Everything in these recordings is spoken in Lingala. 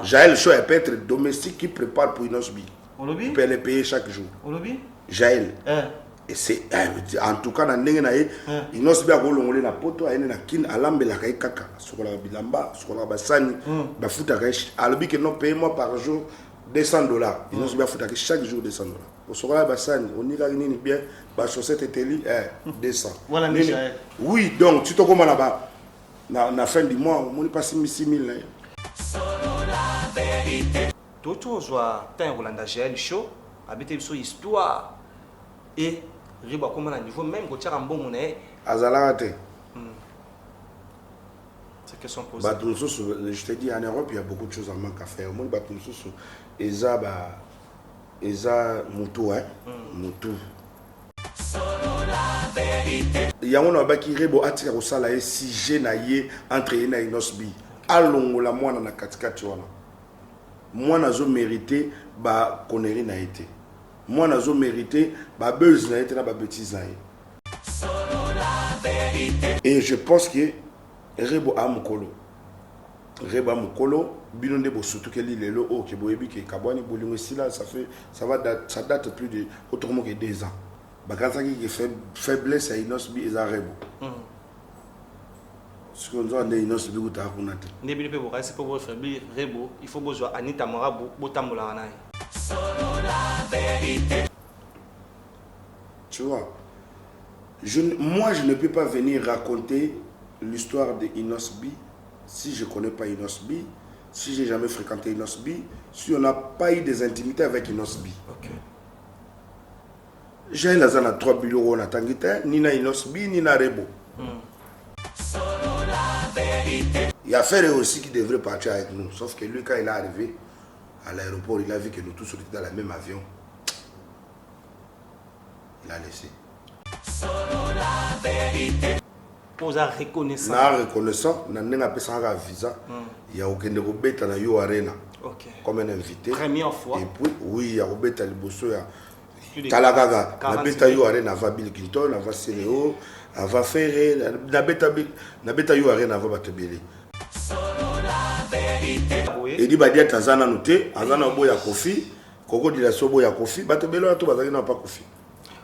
Jaël Show peut être domestique qui prépare pour Inosbi. Il peut les payer chaque jour. Jaël. Et c'est en tout cas dans ndenge Inosbi a golongolé na poto a na kin alambela kay kaka sokola bilamba sokola basani ba futa kay alobi que non paye-moi par jour $200. Inosbi a futa chaque jour $200. Au sokola basani on ira nini bien ba chaussette eteli 200. Voilà oui, donc tu te comme là-bas na fin du mois on pas 6 000 là. Toto zoa tan Rolanda Jaël Show habité sur histoire et riba comme à niveau même ko tiara mbongo na azalate. C'est question posée. Bah je te dis en Europe il y a beaucoup de choses à manque à faire. Moi batunso eza mutu hein mutu. Il y a un baki rebo atika ko sala e si je na ye entre na Inosbi. Alongola mwana na katikati wana. Mwana zo mérité ba connerie na été. Moi, je mérité ma buzz na été na ba bêtise. Et je pense que Rebo Amukolo. Rebo Amukolo, binonde bo surtout que lilo o ke boyebi ke kabwani bolingo sila ça date plus de autrement que 2 ans. Bakasa qui fait faiblesse à Inosbi et à Rebo. Ce qu'on doit de Inosbi ou ta kunate. Nebi pe bo kasi po bo faiblir Rebo, il faut besoin Anita Marabu botambola na. Tu vois, moi je ne peux pas venir raconter l'histoire de Inosbi si je ne connais pas Inosbi, si j'ai jamais fréquenté Inosbi, si on n'a pas eu des intimités avec Inosbi. Okay. J'ai la zone à 3 bureaux na Tangita, ni na Inosbi, ni na Rebo. Il y a Ferré aussi qui devrait partir avec nous, sauf que lui quand il est arrivé à l'aéroport, il a vu que nous tous étions dans le même avion. Il a laissé. Pour la reconnaissance. Na reconnaissant, na nenga pesa un visa. Il y a aucun robeta na Yo Arena. Comme un invité. Première fois. Et puis oui, il y a robeta liboso ya Kalagaga. Na beta Yo Arena va Bill Clinton, va Sénéo, va Ferré, na beta Yo Arena va Batebele. Et dit badia Tanzana noté, Azana boya Kofi, Koko dit la sobo ya Kofi, Batebele to bazaki na pas Kofi.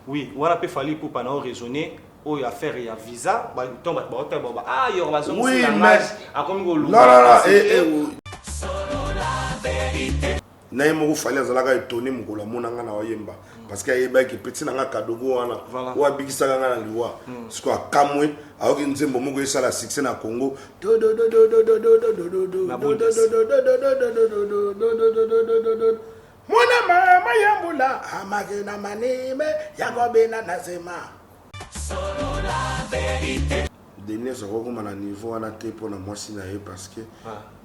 Oui, on a pu fallu pour pas raisonner. Oh, il y a faire il y a visa, bah tombe ah il y aura besoin oui, mais à comme go non na mo fallait azalaka étonné mukolo monanga na oyemba parce que ayeba ki petit na kadogo wana wa bikisa nga na liwa siko akamwe aoki nzembo moko esala succès na Congo mwana mama yambula amagena manime yakobena nasema Denis ça comme à niveau on a été pour moi si na parce que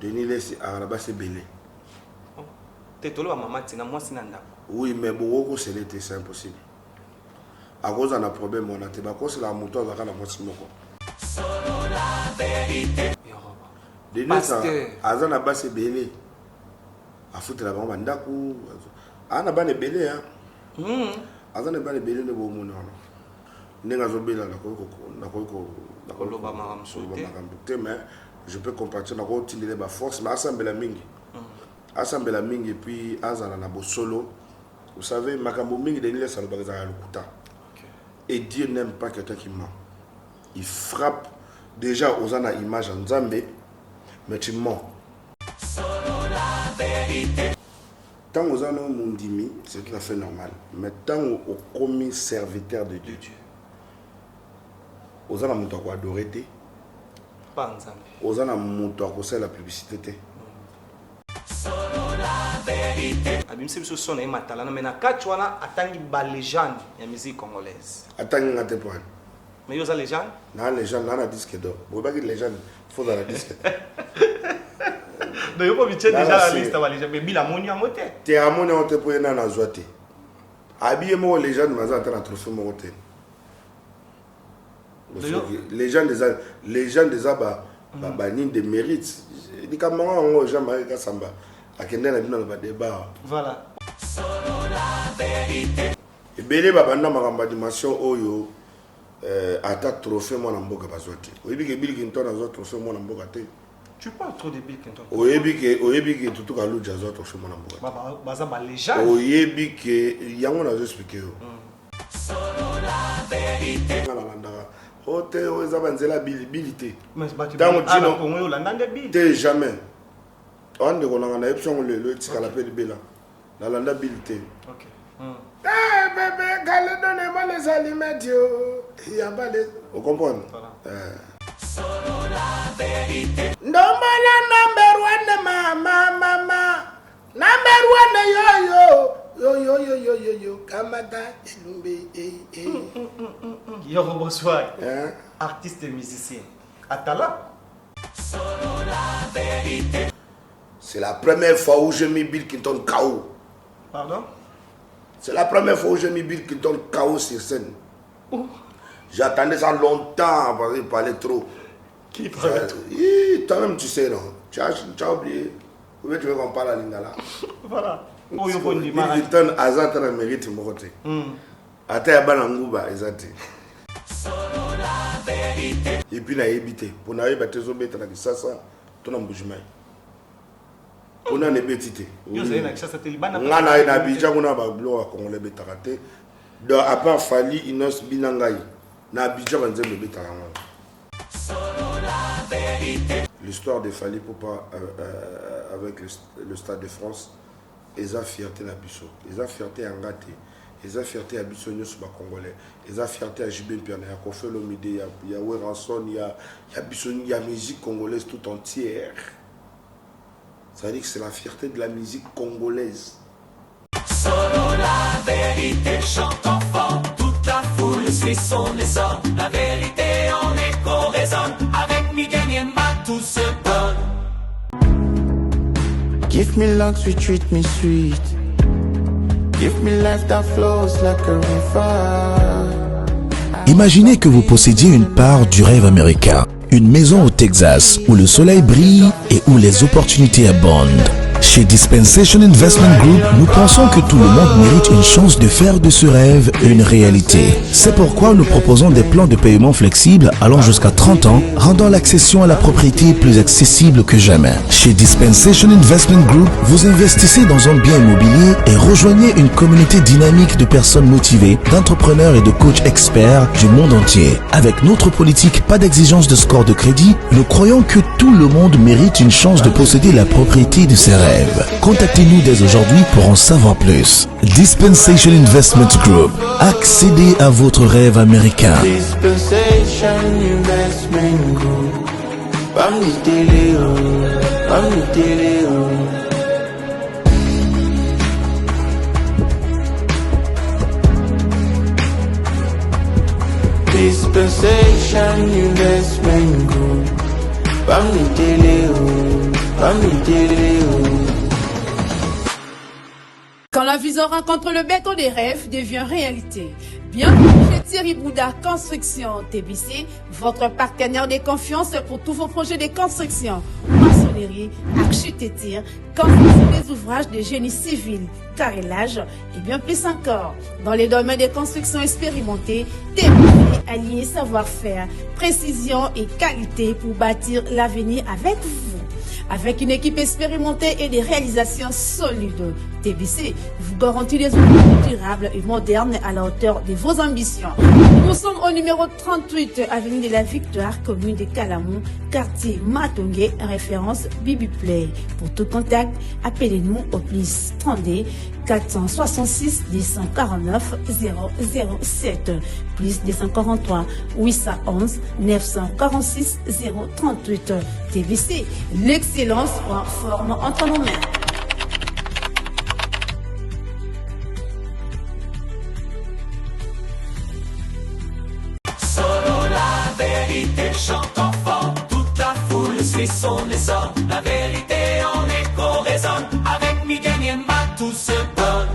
Denis laisse à la base belé. Tetolo maman tina moi si nanda. Oui mais beaucoup c'est impossible. À cause d'un problème on a été parce que la moto va kana moi si moko. Denis azana base belé. A foutre la bombe ndaku. Ana bane belé hein. Azana bane belé ne bo mona. Nenga zobela na koloba mais je peux compatir na ko tindele ba force mais assemble la mingi et puis azana na bo solo. Vous savez makambo mingi de nile salo bagaza lukuta. Et Dieu n'aime pas quelqu'un qui ment. Il frappe déjà aux ana image en Nzambe mais tu mens. Tant aux ana mundimi c'est tout à fait normal mais tant au commis serviteur de Dieu. Aux ana muto ko adorer te pas Nzambe aux ana muto ko faire la publicité te abimse biso sona e matala na mena kachwana atangi ba légende ya musique congolaise atangi ngate point mais yo za légende na légende na disque d'or bo ba ki légende faut dans la disque de yo ko biche déjà la liste ba légende mais bila moni en moté te amoni on te pour na na zoate habillé mo légende maza ta na trophée mo hotel. Les gens des abats banines de mérite. Ni kama ngo jamais ka samba. Akende na bino ba débat. Voilà. Et belé ba banda makamba dimension oyo ata trophée mo na mboka bazwati. Oyibi ke bili kinto na zo trophée mo na mboka te. Tu parles trop de Bill Clinton. Oyebi que tout à l'eau jazz autre chose mon amour. Baza ba légende. Oyebi que yango na expliquer. Solo la vérité. Ote oza banzela bilité. Mais tango dino Congo Yolanda de Bill. T'es jamais. On de konanga na option le tikala pe libela. La landa bilité. OK. Eh bébé, gale donne-moi les aliments Dieu. Il y a pas les. Vous comprenez? Solo la vérité. Ndombala number one mama. Number one yo. Kamata elumbe Yoro bonsoir. Artiste et musicien. Atala. Solo la vérité. C'est la première fois où j'ai mis Bill Clinton KO. Pardon? C'est la première fois où j'ai mis Bill Clinton KO sur scène. J'attendais ça longtemps parce qu'il parlait trop. Qui parlait trop? Toi-même tu sais non. Tu as oublié. Où tu veux qu'on parle à Lingala? Voilà. Bill Clinton azatana mérite mokote. Ata ya bana nguba ezati. Solo la vérité. Et puis na ebité. Pour na ebate zo beta na kisasa tona mbujimai. On a des bêtises. Ngana ina bija kuna ba blo congolais betarate. Donc à part Fali Inos Binangai na bija banzembe betaranga. Solo la vérité. L'histoire de Fali Poupa avec le Stade de France, eza fierté na biso. Eza fierté angate. Eza fierté à biso nyos ba congolais. Eza fierté à Jibin Piana ya Kofelo Mide ya Weranson ya biso ya musique congolaise tout entière. Ça veut dire que c'est la fierté de la musique congolaise. Solo la vérité chante enfant. Toute la foule suit son essor. La vérité en écho résonne. Avec Miguel Niemba tout se donne. Give me luck, sweet, treat me sweet. Give me life that flows like a river. Imaginez que vous possédiez une part du rêve américain. Une maison au Texas où le soleil brille et où les opportunités abondent. Chez Dispensation Investment Group, nous pensons que tout le monde mérite une chance de faire de ce rêve une réalité. C'est pourquoi nous proposons des plans de paiement flexibles allant jusqu'à 30 ans, rendant l'accession à la propriété plus accessible que jamais. Chez Dispensation Investment Group, vous investissez dans un bien immobilier et rejoignez une communauté dynamique de personnes motivées, d'entrepreneurs et de coachs experts du monde entier. Avec notre politique pas d'exigence de score de crédit, nous croyons que tout le monde mérite une chance de posséder la propriété de ses rêves. Contactez-nous dès aujourd'hui pour en savoir plus. Dispensation Investment Group. Accédez à votre rêve américain. Dispensation Investment Group. Dispensation Investment Group. Quand la vision rencontre le béton des rêves devient réalité. Bienvenue chez Thierry Bouda Construction TBC, votre partenaire de confiance pour tous vos projets de construction, maçonnerie, architecture, construction des ouvrages de génie civil, carrelage et bien plus encore. Dans les domaines de construction expérimentés, TBC allié savoir-faire, précision et qualité pour bâtir l'avenir avec vous. Avec une équipe expérimentée et des réalisations solides, TBC vous garantit des outils durables et modernes à la hauteur de vos ambitions. Nous sommes au numéro 38, avenue de la Victoire, commune de Calamou, quartier Matongé, référence Bibi Play. Pour tout contact, appelez-nous au plus 32 466 249 007, plus 243 811 946 038. TBC, l'excellence en forme entre nos mains. Solo la vérité chante enfant. Toute la foule suit son essor. La vérité en écho résonne. Avec Miguel Niemba tout se donne.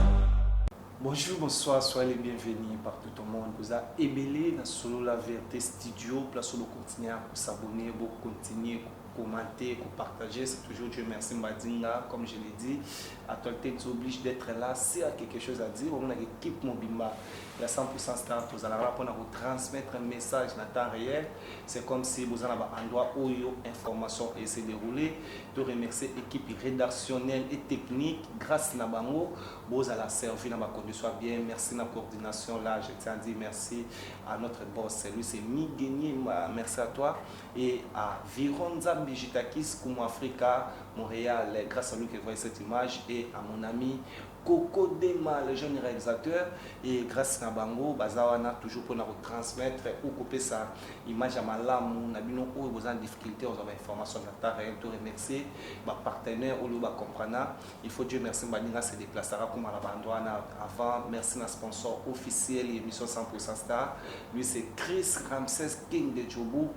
Bonjour, bonsoir, soyez les bienvenus partout au monde. Vous avez ébélé dans Solo la Vérité Studio. Place où vous continuez à vous abonner, vous continuez à commenter, partager. C'est toujours Dieu merci Mbadinga, comme je l'ai dit. Actualité nous oblige d'être là. S'il y a quelque chose à dire, on a une équipe Mobimba. Il y a 100% Star, vous allez pour transmettre un message dans le temps réel. C'est comme si vous avez un endroit où l'information s'est déroulée. Je remercie l'équipe rédactionnelle et technique. Grâce à Bango, vous allez servir dans ma condition bien. Merci de la coordination là. Je tiens à dire merci à notre boss. Lui, c'est Miguel. Merci à toi. Et à Vironza Bijitakis, Kumu Africa, Montréal, grâce à lui que vous voyez cette image. Et à mon ami Coco Dema, le jeune réalisateur, et grâce à Bango, Bazawana toujours pour nous transmettre ou couper sa image à Malam, nous avons besoin de difficultés, on a des informations de la réelle, tout remercier, ma partenaire, ou le comprendre, il faut Dieu merci, Mbadinga se déplacera comme à la Bandouana avant, merci à sponsor officiel, l'émission 100% Star, lui c'est Chris Ramsès King de Djobou,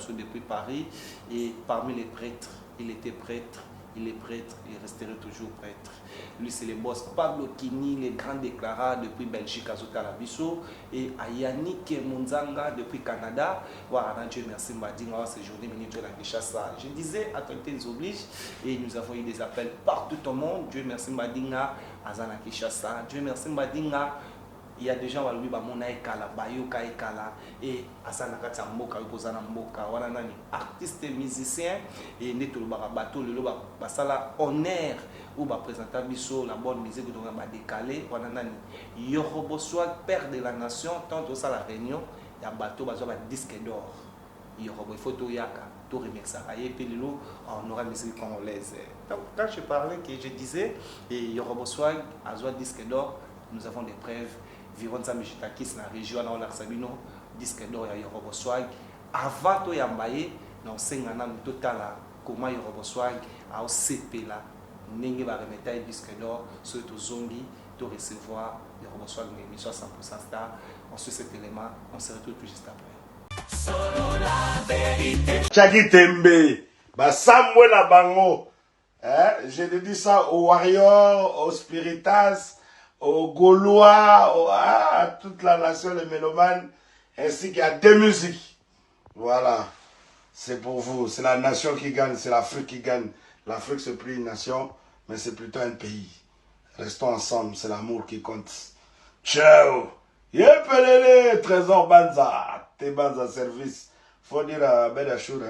depuis Paris, et parmi les prêtres, il était prêtre. Il est prêtre, il resterait toujours prêtre. Lui, c'est le boss Pablo Kini, le grand déclarant depuis Belgique à Zotalabiso, et à Yannick Munzanga depuis Canada. Voilà, Dieu merci, Mbadinga, ces journées, minutes de la Kinshasa. Je disais, actualité nous oblige, et nous avons eu des appels partout au monde. Dieu merci, Mbadinga, à Zana Kinshasa. Dieu merci, Mbadinga. Il y a des gens qui ont et artistes musiciens et honneur ou présenter la bonne musique décalé père de la nation tant au la réunion il y a bateau disque d'or il faut tout remercier on aura musique congolaise. Donc quand je parlais que je disais et Yoroboswag a disque d'or, nous avons des preuves. Vironza Bijitakis na région na Sabino disque d'or ya Yoroboswag avant to yambaye na sengana totala comment Yoroboswag a OCP là ndenge ba remettre disque d'or sur to zombi to recevoir Yoroboswag mais émission 100% Star. On suit cet élément, on se retrouve tout juste après. Solo la vérité. Chaki Tembe, ba Samuel na bango. Je te dis ça aux Warriors, aux Spiritas, aux Gaulois, à toute la nation, les mélomanes, ainsi qu'il y a deux musiques. Voilà, c'est pour vous. C'est la nation qui gagne, c'est l'Afrique qui gagne. L'Afrique, c'est plus une nation, mais c'est plutôt un pays. Restons ensemble, c'est l'amour qui compte. Ciao! Yepelele, Trésor Banza, t'es Banza Service. Faut dire à Bedachour,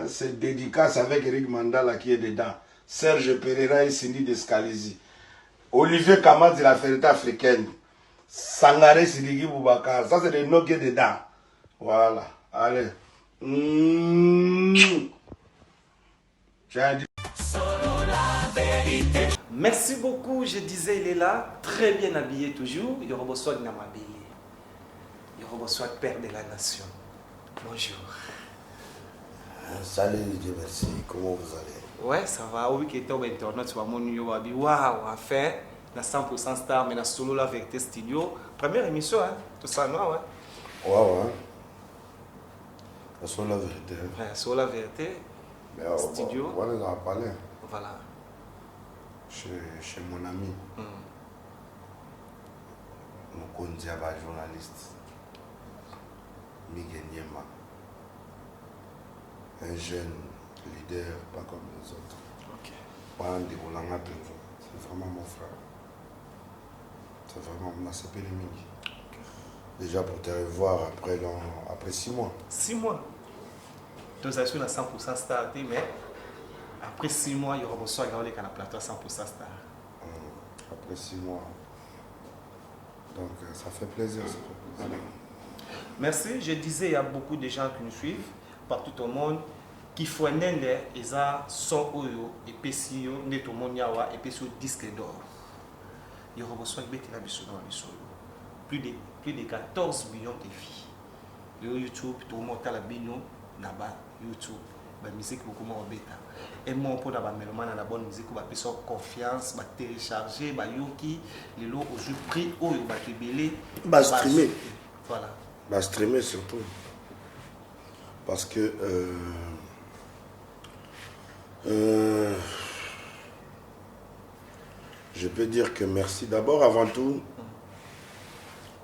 c'est dédicace avec Eric Mandala qui est dedans. Serge Pereira et Cindy Descalisi. Olivier Kamaz de la Férité africaine. Sangaré Sidiki Boubacar. Ça, c'est des noms qui sont dedans. Voilà. Allez. Merci beaucoup. Je disais, il est là. Très bien habillé toujours. Yoroboswag Namabili. Yoroboswag, père de la nation. Bonjour. Salut, Dieu merci. Comment vous allez? Ouais, ça va. Oui, qui était au internet, tu vas mon waouh, enfin, la 100% Star, mais la solo la vérité studio. Première émission, hein, tout ça, non, ouais. Ouais. La solo la vérité. Ouais, solo la vérité. Mais studio. On en a parlé. Voilà. Chez mon ami. Mon condiaba journaliste. Miguel Niema. Un jeune leader, pas comme les autres. Ok. C'est vraiment mon frère. C'est vraiment mon ACP de Mingi. Déjà pour te revoir après 6 mois. 6 mois. Donc ça sur la 100% Star, mais après 6 mois, il y aura besoin de la plateau 100% Star. Après 6 mois. Donc ça fait plaisir. Merci. Je disais, il y a beaucoup de gens qui nous suivent partout au monde. Qui font un ils ont 100 euros et puis si on est au monde et puis sur disque d'or. Il y aura besoin de plus de 14 millions de filles. Le YouTube, tout le monde a la bino, là-bas, YouTube, la musique beaucoup moins bêta. Et moi, pour la bonne musique, on va confiance, va télécharger, va yoki, les lots au jeu prix, au va tébélé, va streamer. Voilà. Va streamer surtout. Parce que je peux dire que merci. D'abord, avant tout,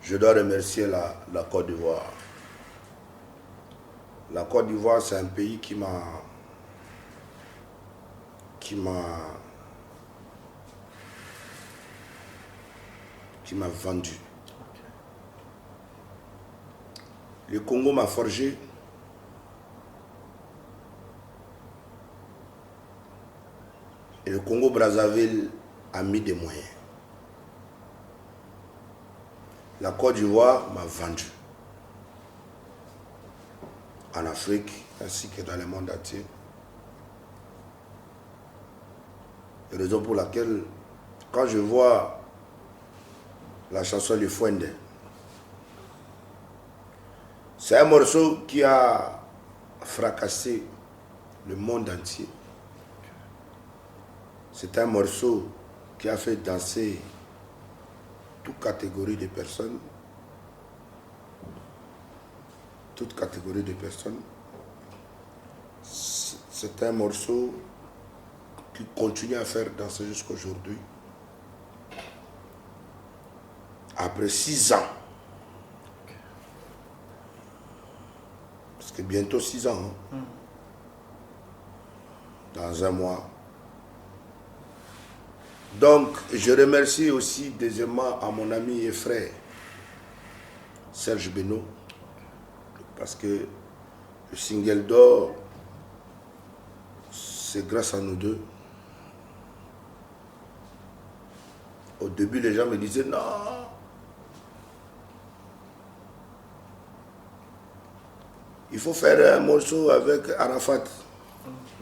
je dois remercier la Côte d'Ivoire. La Côte d'Ivoire, c'est un pays qui m'a vendu. Le Congo m'a forgé. Et le Congo-Brazzaville a mis des moyens. La Côte d'Ivoire m'a vendu. En Afrique, ainsi que dans le monde entier. Raison pour laquelle, quand je vois la chanson Le Fouende, c'est un morceau qui a fracassé le monde entier. C'est un morceau qui a fait danser toute catégorie de personnes. Toute catégorie de personnes. C'est un morceau qui continue à faire danser jusqu'à aujourd'hui. Après 6 ans. Parce que bientôt 6 ans. Hein. Dans un mois. Donc, je remercie aussi deuxièmement à mon ami et frère Serge Beno. Parce que le single d'or, c'est grâce à nous deux. Au début, les gens me disaient non. Il faut faire un morceau avec Arafat.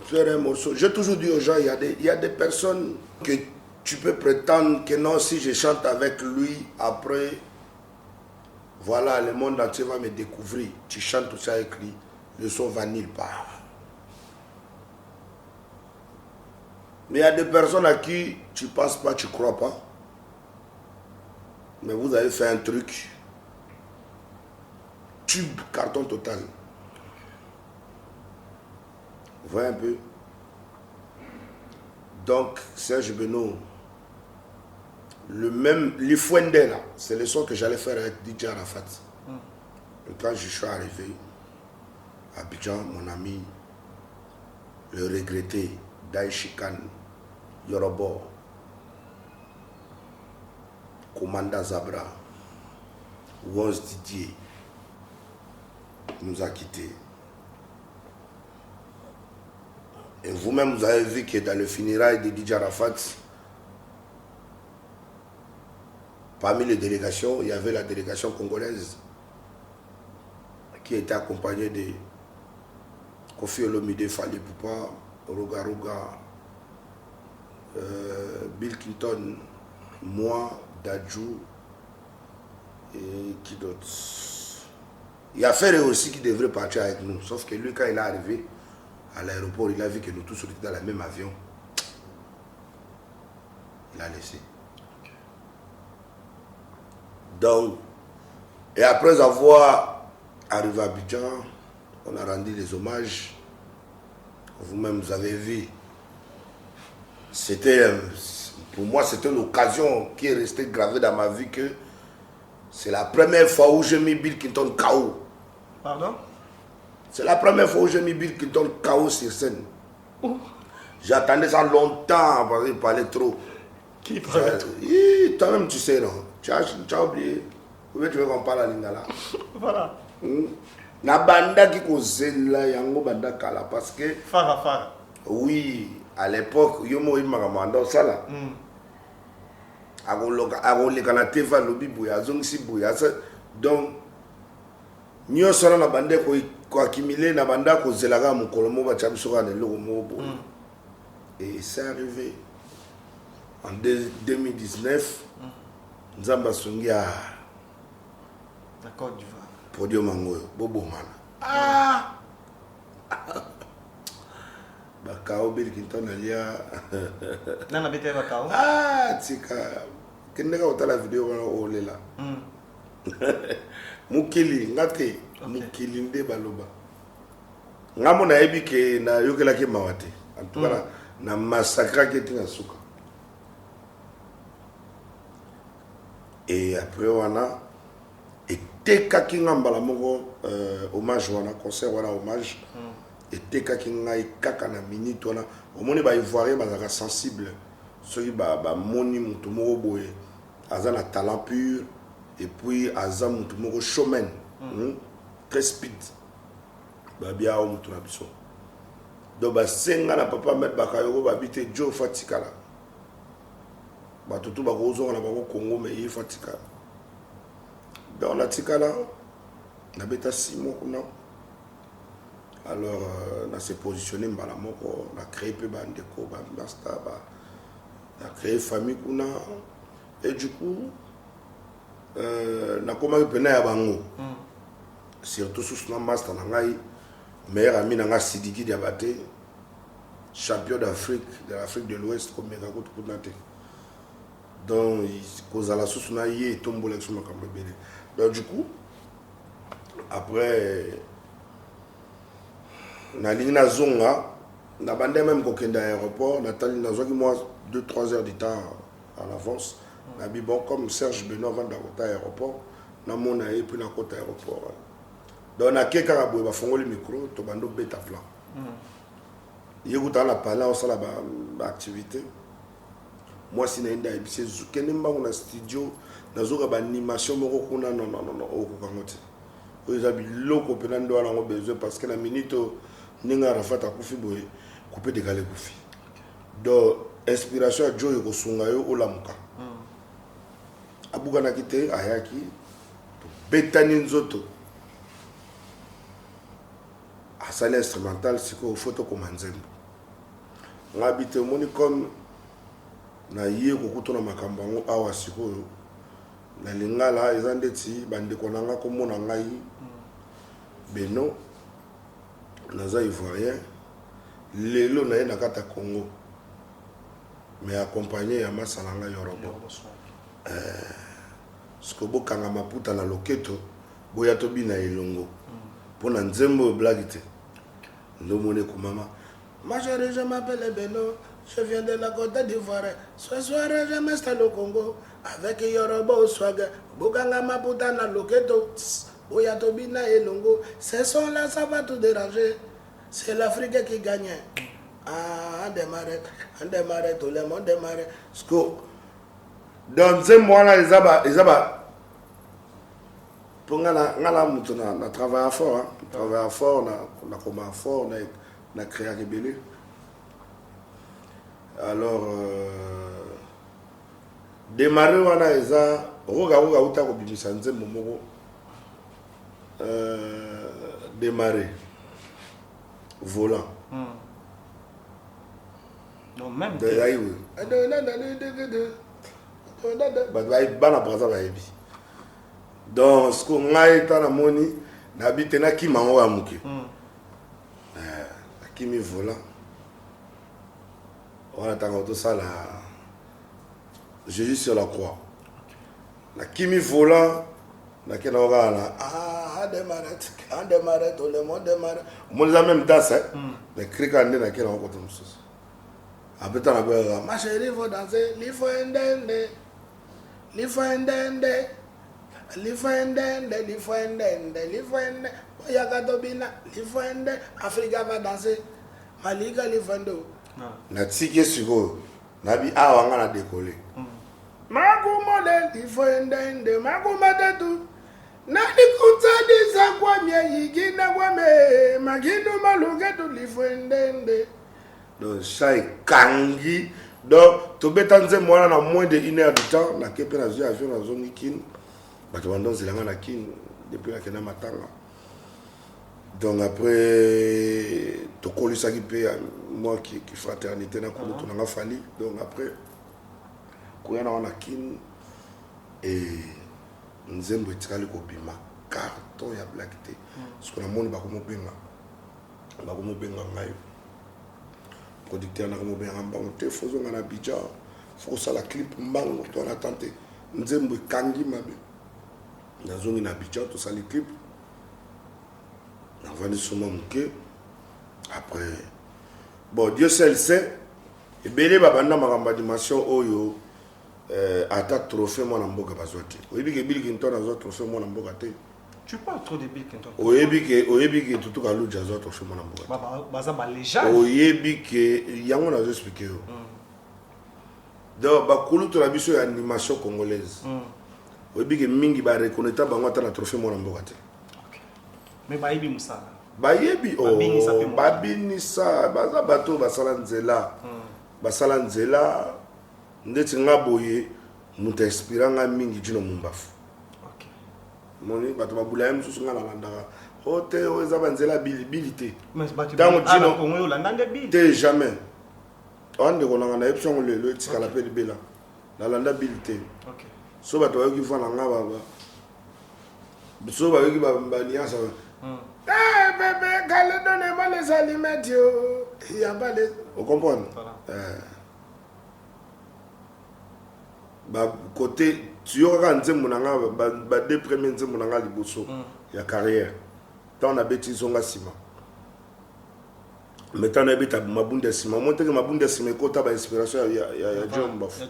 Faire un morceau. J'ai toujours dit aux gens, il y a des personnes que tu peux prétendre que non, si je chante avec lui, après, voilà, le monde entier va me découvrir. Tu chantes tout ça avec lui, le son va nulle part. Mais il y a des personnes à qui tu ne penses pas, tu ne crois pas. Mais vous avez fait un truc, tube, carton total. Vous voyez un peu. Donc, Serge Beno, le Fouende là, c'est le son que j'allais faire avec DJ Arafat. Et quand je suis arrivé à Abidjan, mon ami, le regretté Daïchikan Yorobo, Commanda Zabra, Wons Didier, nous a quittés. Et vous-même, vous avez vu que dans le funérail de DJ Arafat, parmi les délégations, il y avait la délégation congolaise qui était accompagnée de Kofi Olomide, Fali Poupa, Roga Roga, Bill Clinton, moi, Dadju et qui d'autre. Il y a Ferré aussi qui devrait partir avec nous, sauf que lui, quand il est arrivé à l'aéroport, il a vu que nous tous étions dans le même avion. Il a laissé. Donc, et après avoir arrivé à Abidjan, on a rendu les hommages. Vous-même, vous avez vu. C'était, pour moi, c'était une occasion qui est restée gravée dans ma vie que c'est la première fois où j'ai mis Bill Clinton KO. Pardon? C'est la première fois où j'ai mis Bill Clinton KO sur scène. J'attendais ça longtemps parce qu'il parlait trop. Qui parlait trop? Toi-même, tu sais, non? Tu as oublié. Ou tu veux qu'on parle à Lingala? Voilà. Na banda qui causait là, yango banda kala parce que. Fara. Oui, à l'époque, yomo imagamanda ça là. Agolo kana teva lobi boya, zongsi boya. Donc, nous sommes na banda ko accumulé na banda ko zelaga mu kolomo ba chamsoka ne logo mo. Et c'est arrivé en 2019. Nzamba Sungia. La Côte d'Ivoire. Podium Angoyo, Bobo Man. Bakao Bill Clinton alia. Nana bete Bakao. Tika. Kenega otala vidéo wana olela. Mukili ngate. Mukili nde baloba. Ngamo na yebi ke na yokela ke mawate. En tout cas na massacre ke tina suka. Et après, teka kingamba la moko hommage wana concert wana hommage et teka kinga kaka na minute wana omoni ba ivoirien bazaka sensible soki ba moni mutu moko boye aza na talent pur et puis aza mutu moko showman très speed ba bia o mutu na biso do ba senga na papa met bakayoko ba bité Joe Fatikala ba tutu ba kozo na ba Congo mais il Fatikala dans la Tikala na beta Simon kuna alors on s'est positionné mbala moko na créé pe ba ndeko ba master ba na créé famille kuna et du coup na koma pena ya bango surtout sous na master na ngai meilleur ami na nga Sidiki Diabaté champion d'Afrique de l'Afrique de l'Ouest comme mega ko tunate donc kozala sous na yé tombola sur makambo belé donc du coup après na ligne na zonga na bande même ko kenda aéroport na tali na zoki moi 2-3 heures de temps en avance na bi bon comme Serge Benoît van da kota aéroport na mona et puis na kota aéroport donc na ke kaka boye ba fongoli micro to bando beta plan yekuta la pala osala ba activité moi si na inda ebise zukene mbango na studio na zoka ba animation moko kuna non okukangote oza biloko pena ndo ala ngo besoin parce que na minute ninga rafata kufi boye couper décaler kufi donc inspiration a Joe ko sunga yo olamuka abuka na kite ayaki betani nzoto asali instrumental siko photo comme nzembo ngabite moni comme na yé ko kutona makambo ngo awa siko na lingala ezandeti bande konanga ko mona ngai beno naza ivoirien lelo na na kata Congo mais accompagné ya masalanga yorobo siko bokanga maputa na loketo boya to bina elongo pona nzembo blagite ndo mone ko mama ma chérie je m'appelle Beno je viens de la Côte d'Ivoire ce soir je m'installe au Congo avec yorobo swag bokanga maputa na loketo boya to bina elongo ce son là ça va tout déranger c'est l'Afrique qui gagne on démarre tout le monde démarre sco dans ce mois là ils aba pour ngala mutu na travailler fort travailler fort na comment fort na créer rebelle alors démarrer wana eza roga uta ko bimisa nzembo moko démarrer volant non même de aïe bana braza ba yebi donc ce qu'on a été na moni na bitena ki mango ya muke kimi volant on attend tout ça là Jésus sur la croix la kimi volant na kena ora on démarre tout le monde démarre mon les même danse mais krika ndé na kena ko tout ça après na ba ma chérie faut danser li faut ndende Yakatobina, Lifende, Africa va danser, Malika Lifendo. Na tike sugo, nabi awanga na décoller. Makumole, Lifende, Makumatatu. Nani kutadi za kwa miegina kwa me, Magino malugetu Lifende. Donc, ça est kangi. Donc, tu peux t'enlever moi dans moins de 1 heure de temps. Na kepe na avion na zone kin. Bah tu vas zilanga na kin depuis la kena matanga. Donc après, tu colles ça qui paye moi qui fraternité na kulu tu n'as fallu. Donc après, quand on a kin et nzembo etikali ko bima carton ya blackté. Parce que na monde ba ko mo benga ngai. Producteur na mo benga mbango te fozo ngana Abidjan. Faut ça la clip mbango to na tenter. Nzembo kangi mabe. Na zone na Abidjan to ça les clips. On va aller sur mon mouké. Après bon Dieu seul sait et belé babanda makamba dimension oyo ata trophée moi na mboka bazoti. Oyibi ke biliki ntona zo trophée moi na mboka te. Tu parles trop de Bill Clinton. Oyebi que tout cas l'autre jazz autre chez mon amour. Baza ba légende. Oyebi que yango na expliquer. Donc ba kulu to la biso ya animation congolaise. Oyebi que mingi ba reconnaître bango ta na trophée mon amour te. Mais ba yebi musala. Ba yebi ba binisa baza bato basala nzela. Basala nzela ndeti ngaboye muta inspiranga mingi jino mumbafu. Moni bato babula yem susu ngala landaka ote oza banzela bilité tango dino kongo landande bil te jamais on de konanga na option le tika la pele bela la landa bilité OK so bato bayoki fana nga baba so bayoki ba niasa bébé gale donnez-moi les aliments yo ya ba les vous comprenez ba côté tu auras un nzembo nanga ba deux premiers nzembo nanga liboso ya carrière tant on a bêtise on a sima mais tant on a bêta mabunda sima monte que mabunda sima kota ba inspiration ya John Baf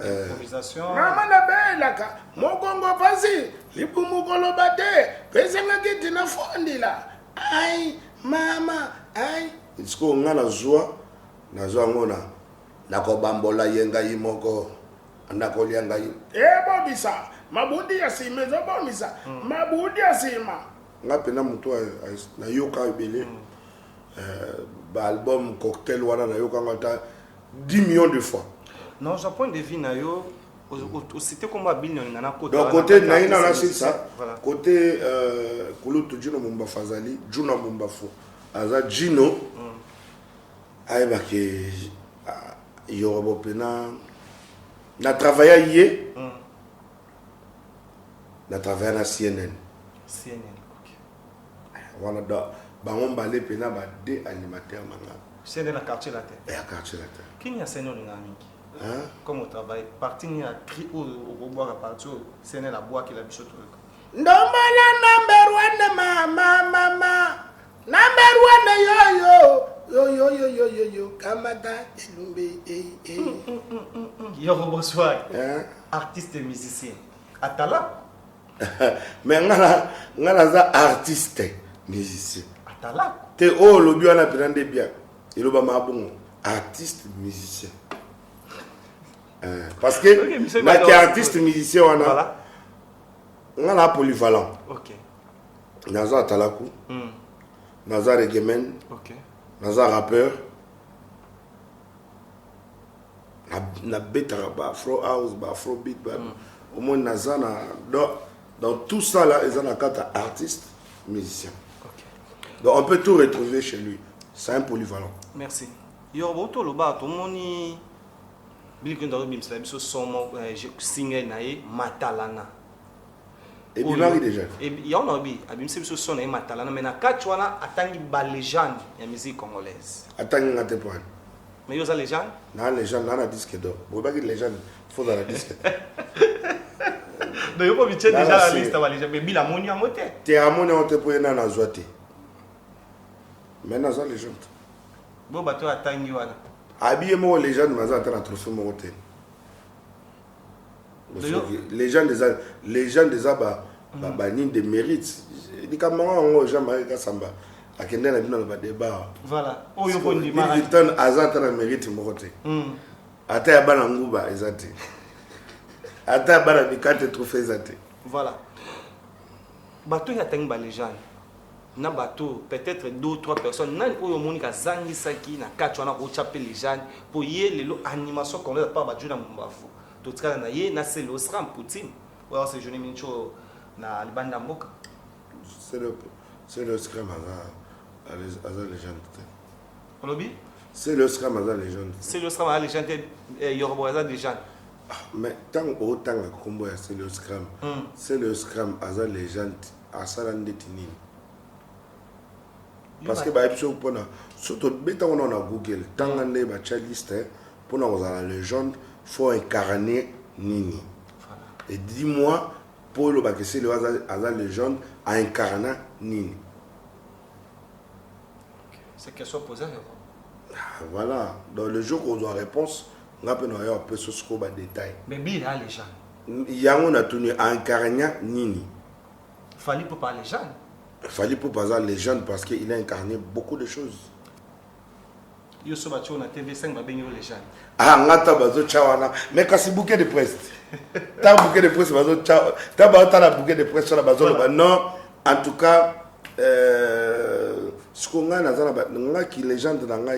improvisation mama na bela ka mokongo pasi libumu kolobate pesenga kiti na fondi la ai mama ai isko ngana zwa na zwa ngona na ko bambola yenga yimoko anakolia ngai bomisa mabudi ya sima zo bomisa mabudi ya sima ngapena mtu na yoka ebele ba album cocktail wana na yoka ngata 10 millions de fois non je point de vue na yo c'était comme Bill na côté donc côté na ina na ça côté kulutu jino mumba fazali juna mumba fo aza jino aiba ke yorobo pena na travaillé hier na travaillé na CNN OK voilà da bango balé pena ba deux animateurs manga CNN na quartier la terre et à quartier la terre qui n'y a CNN na mingi comme au travail parti ni a cri au boire à partir CNN la bois qui la bichot truc ndombala number 1 mama number 1 yo kamata elumbe yo bonsoir artiste et musicien atala mais ngala za artiste musicien atala te o lobi wana pirande bien iloba mabongo artiste musicien parce que na ki artiste musicien wana ngala polyvalent OK naza atalaku naza reggaeman OK naza rappeur na beta ba afro house ba afro beat ba au moins naza na dans tout ça là ils ont la carte artiste musicien donc on peut tout retrouver chez lui c'est un polyvalent merci yorbo to loba to moni Bill Clinton bimsla biso somo singer nae matalana et bien mari déjà et y en a bi abimse biso son nae matalana mais na kachwana atangi ba légende ya musique congolaise atangi ngate point mais yo za légende na légende na disque d'or bo ba ki légende faut dans la disque donc yo ko biche déjà la liste ba légende mais Bill amoni en moté te amoni on te poyena na zoate mais na za légende bo bato atangi wana habillé mo légende maza ta trophée mo te les gens des aba ni de mérite ni kama ngo Jean-Marie Kasamba akende na bino ba débat voilà oyo ko ndima Clinton azata na mérite mo te ata ya bana nguba ezate ata bana bikate trophée ezate voilà bato ya tangi ba légende na bato peut-être 2 ou 3 personnes nani oyo monika zangi saki na kachwana ko chaper légende pour yé lelo animation qu'on va pas ba juna mbafu tout cas na ye na c'est l'Osram Poutine ou alors c'est Johnny Mincho na libanda mboka c'est le scrum à la légende olobi c'est le scrum à la légende c'est le scrum à la légende yorbo à la légende mais tant autant combo c'est le scrum à la légende à salande tinini parce que ba episode pona surtout beta on a Google tant on est ba liste pour nous la légende faut incarner nini et dis-moi pour le bac c'est le hasard légende à incarner nini c'est question posée voilà dans le jour qu'on doit réponse on a peine un peu sur ce détail mais Bill a légende il y a on a tenu à incarner nini Fali Poupa légende. Fali Poupa légende parce qu'il a incarné beaucoup de choses. Yo so bacho na TV5 ba benyo légende. Ah ngata bazo chawana mais kasi bouquet de presse. Ta bouquet de presse bazo chawa. Ta ba ta la bouquet de presse sur la bazo non en tout cas ce qu'on a nazana ba nga ki légende na nga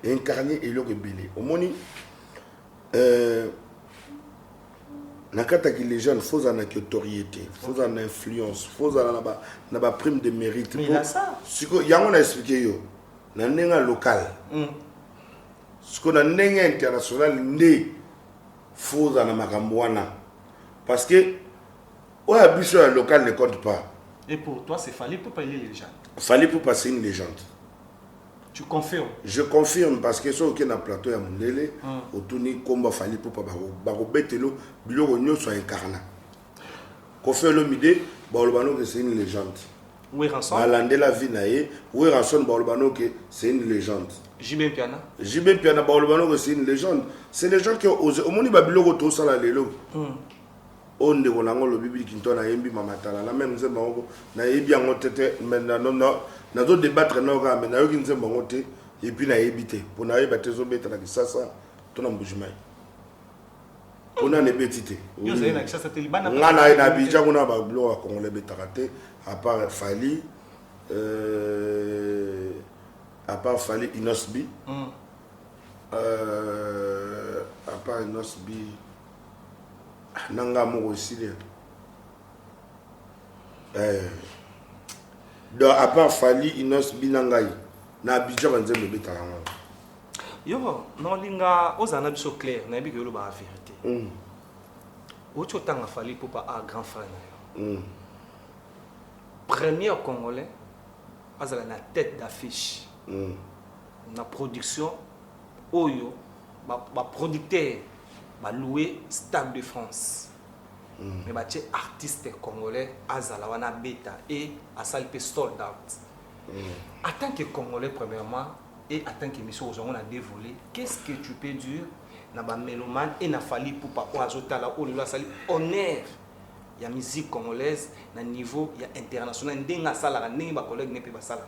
incarné eloko belé. Omoni nakata ki légende faut en notoriété, faut en influence, faut en na ba prime de mérite. Mais là ça. Ce que yango na expliqué yo. Na nenga local. Ce qu'on a nenga international ne faut en makamboana. Parce que au habitué local ne compte pas. Et pour toi c'est Fali Poupa il est légende. Fali Poupa c'est une légende. Tu confirmes? Je confirme parce que sur aucun plateau ya Mundele autouni komba Fali Poupa bako betelo biloko nyonso incarna. Ko fait le midi baolbano que c'est une légende. Oui, Ranson. Malandela Vinaye, oui, Ranson Baolbano que c'est une légende. Jibé Piana. Jibé Piana Baolbano que c'est une légende. C'est les gens qui ont osé. Au monde Babilo to sala lelo. On ne connaît le bibi qui tourne à Yembi Mamatala. La même zéba na yebi en tete maintenant non na do débattre na ga mais na yo qui zéba ngote et puis na yebité. Pour na yeba tezo betala ki sasa to na mbujimai. On a les bêtités. Yo zé na kisa telibana. Ngana na bija kuna ba blo ko ngole betarate. À part Fali, Inosbi, à part Inosbi, Nanga Moro aussi. Donc, à part Fali, Inosbi, Nangaï, na Abidjan, on dit le bétaran. Yo, non, linga, aux anabis clair, n'a pas que le bas vérité. Où tu as Fali Poupa à grand frère. Premier Congolais, à la tête d'affiche, la production, Oyo, ma producteur, ma loué Stade de France. Mais ma artiste congolais, à la bêta et à salper sold out. En tant que Congolais, premièrement, et en tant que mission aux gens on a dévolé, qu'est-ce que tu peux dire na ba mélomane et na Fali Poupa ou azotala ou la sali honneur. Il y a musique congolaise na niveau international ndenga sala ndenge ba collègue ne peut pas sala.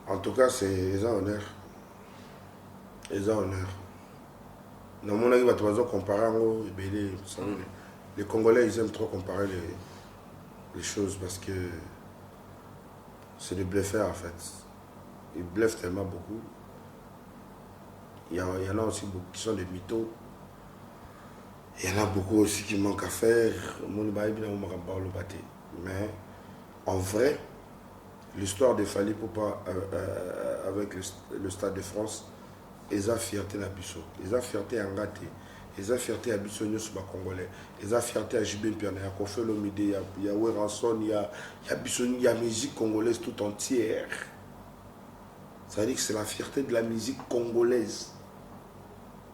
En tout cas c'est un honneur. C'est un honneur. Non mon avis va te comparer ngo ebele les Congolais ils aiment trop comparer les choses parce que c'est des bluffeurs en fait. Ils bluffent tellement beaucoup. Il y en a aussi beaucoup qui sont des mythos. Il y en a beaucoup aussi qui manquent à faire. Mais en vrai, l'histoire de Fali Poupa avec le Stade de France, ils ont fierté à Bissot. Ils ont fierté à Ngate. Ils ont fierté à Bissot Congolais. Ils ont fierté à Jibin Piana. Il y a Kofé Lomide, il y a Weranson, il y a Bissot, il y a la musique congolaise tout entière. Ça veut dire que c'est la fierté de la musique congolaise.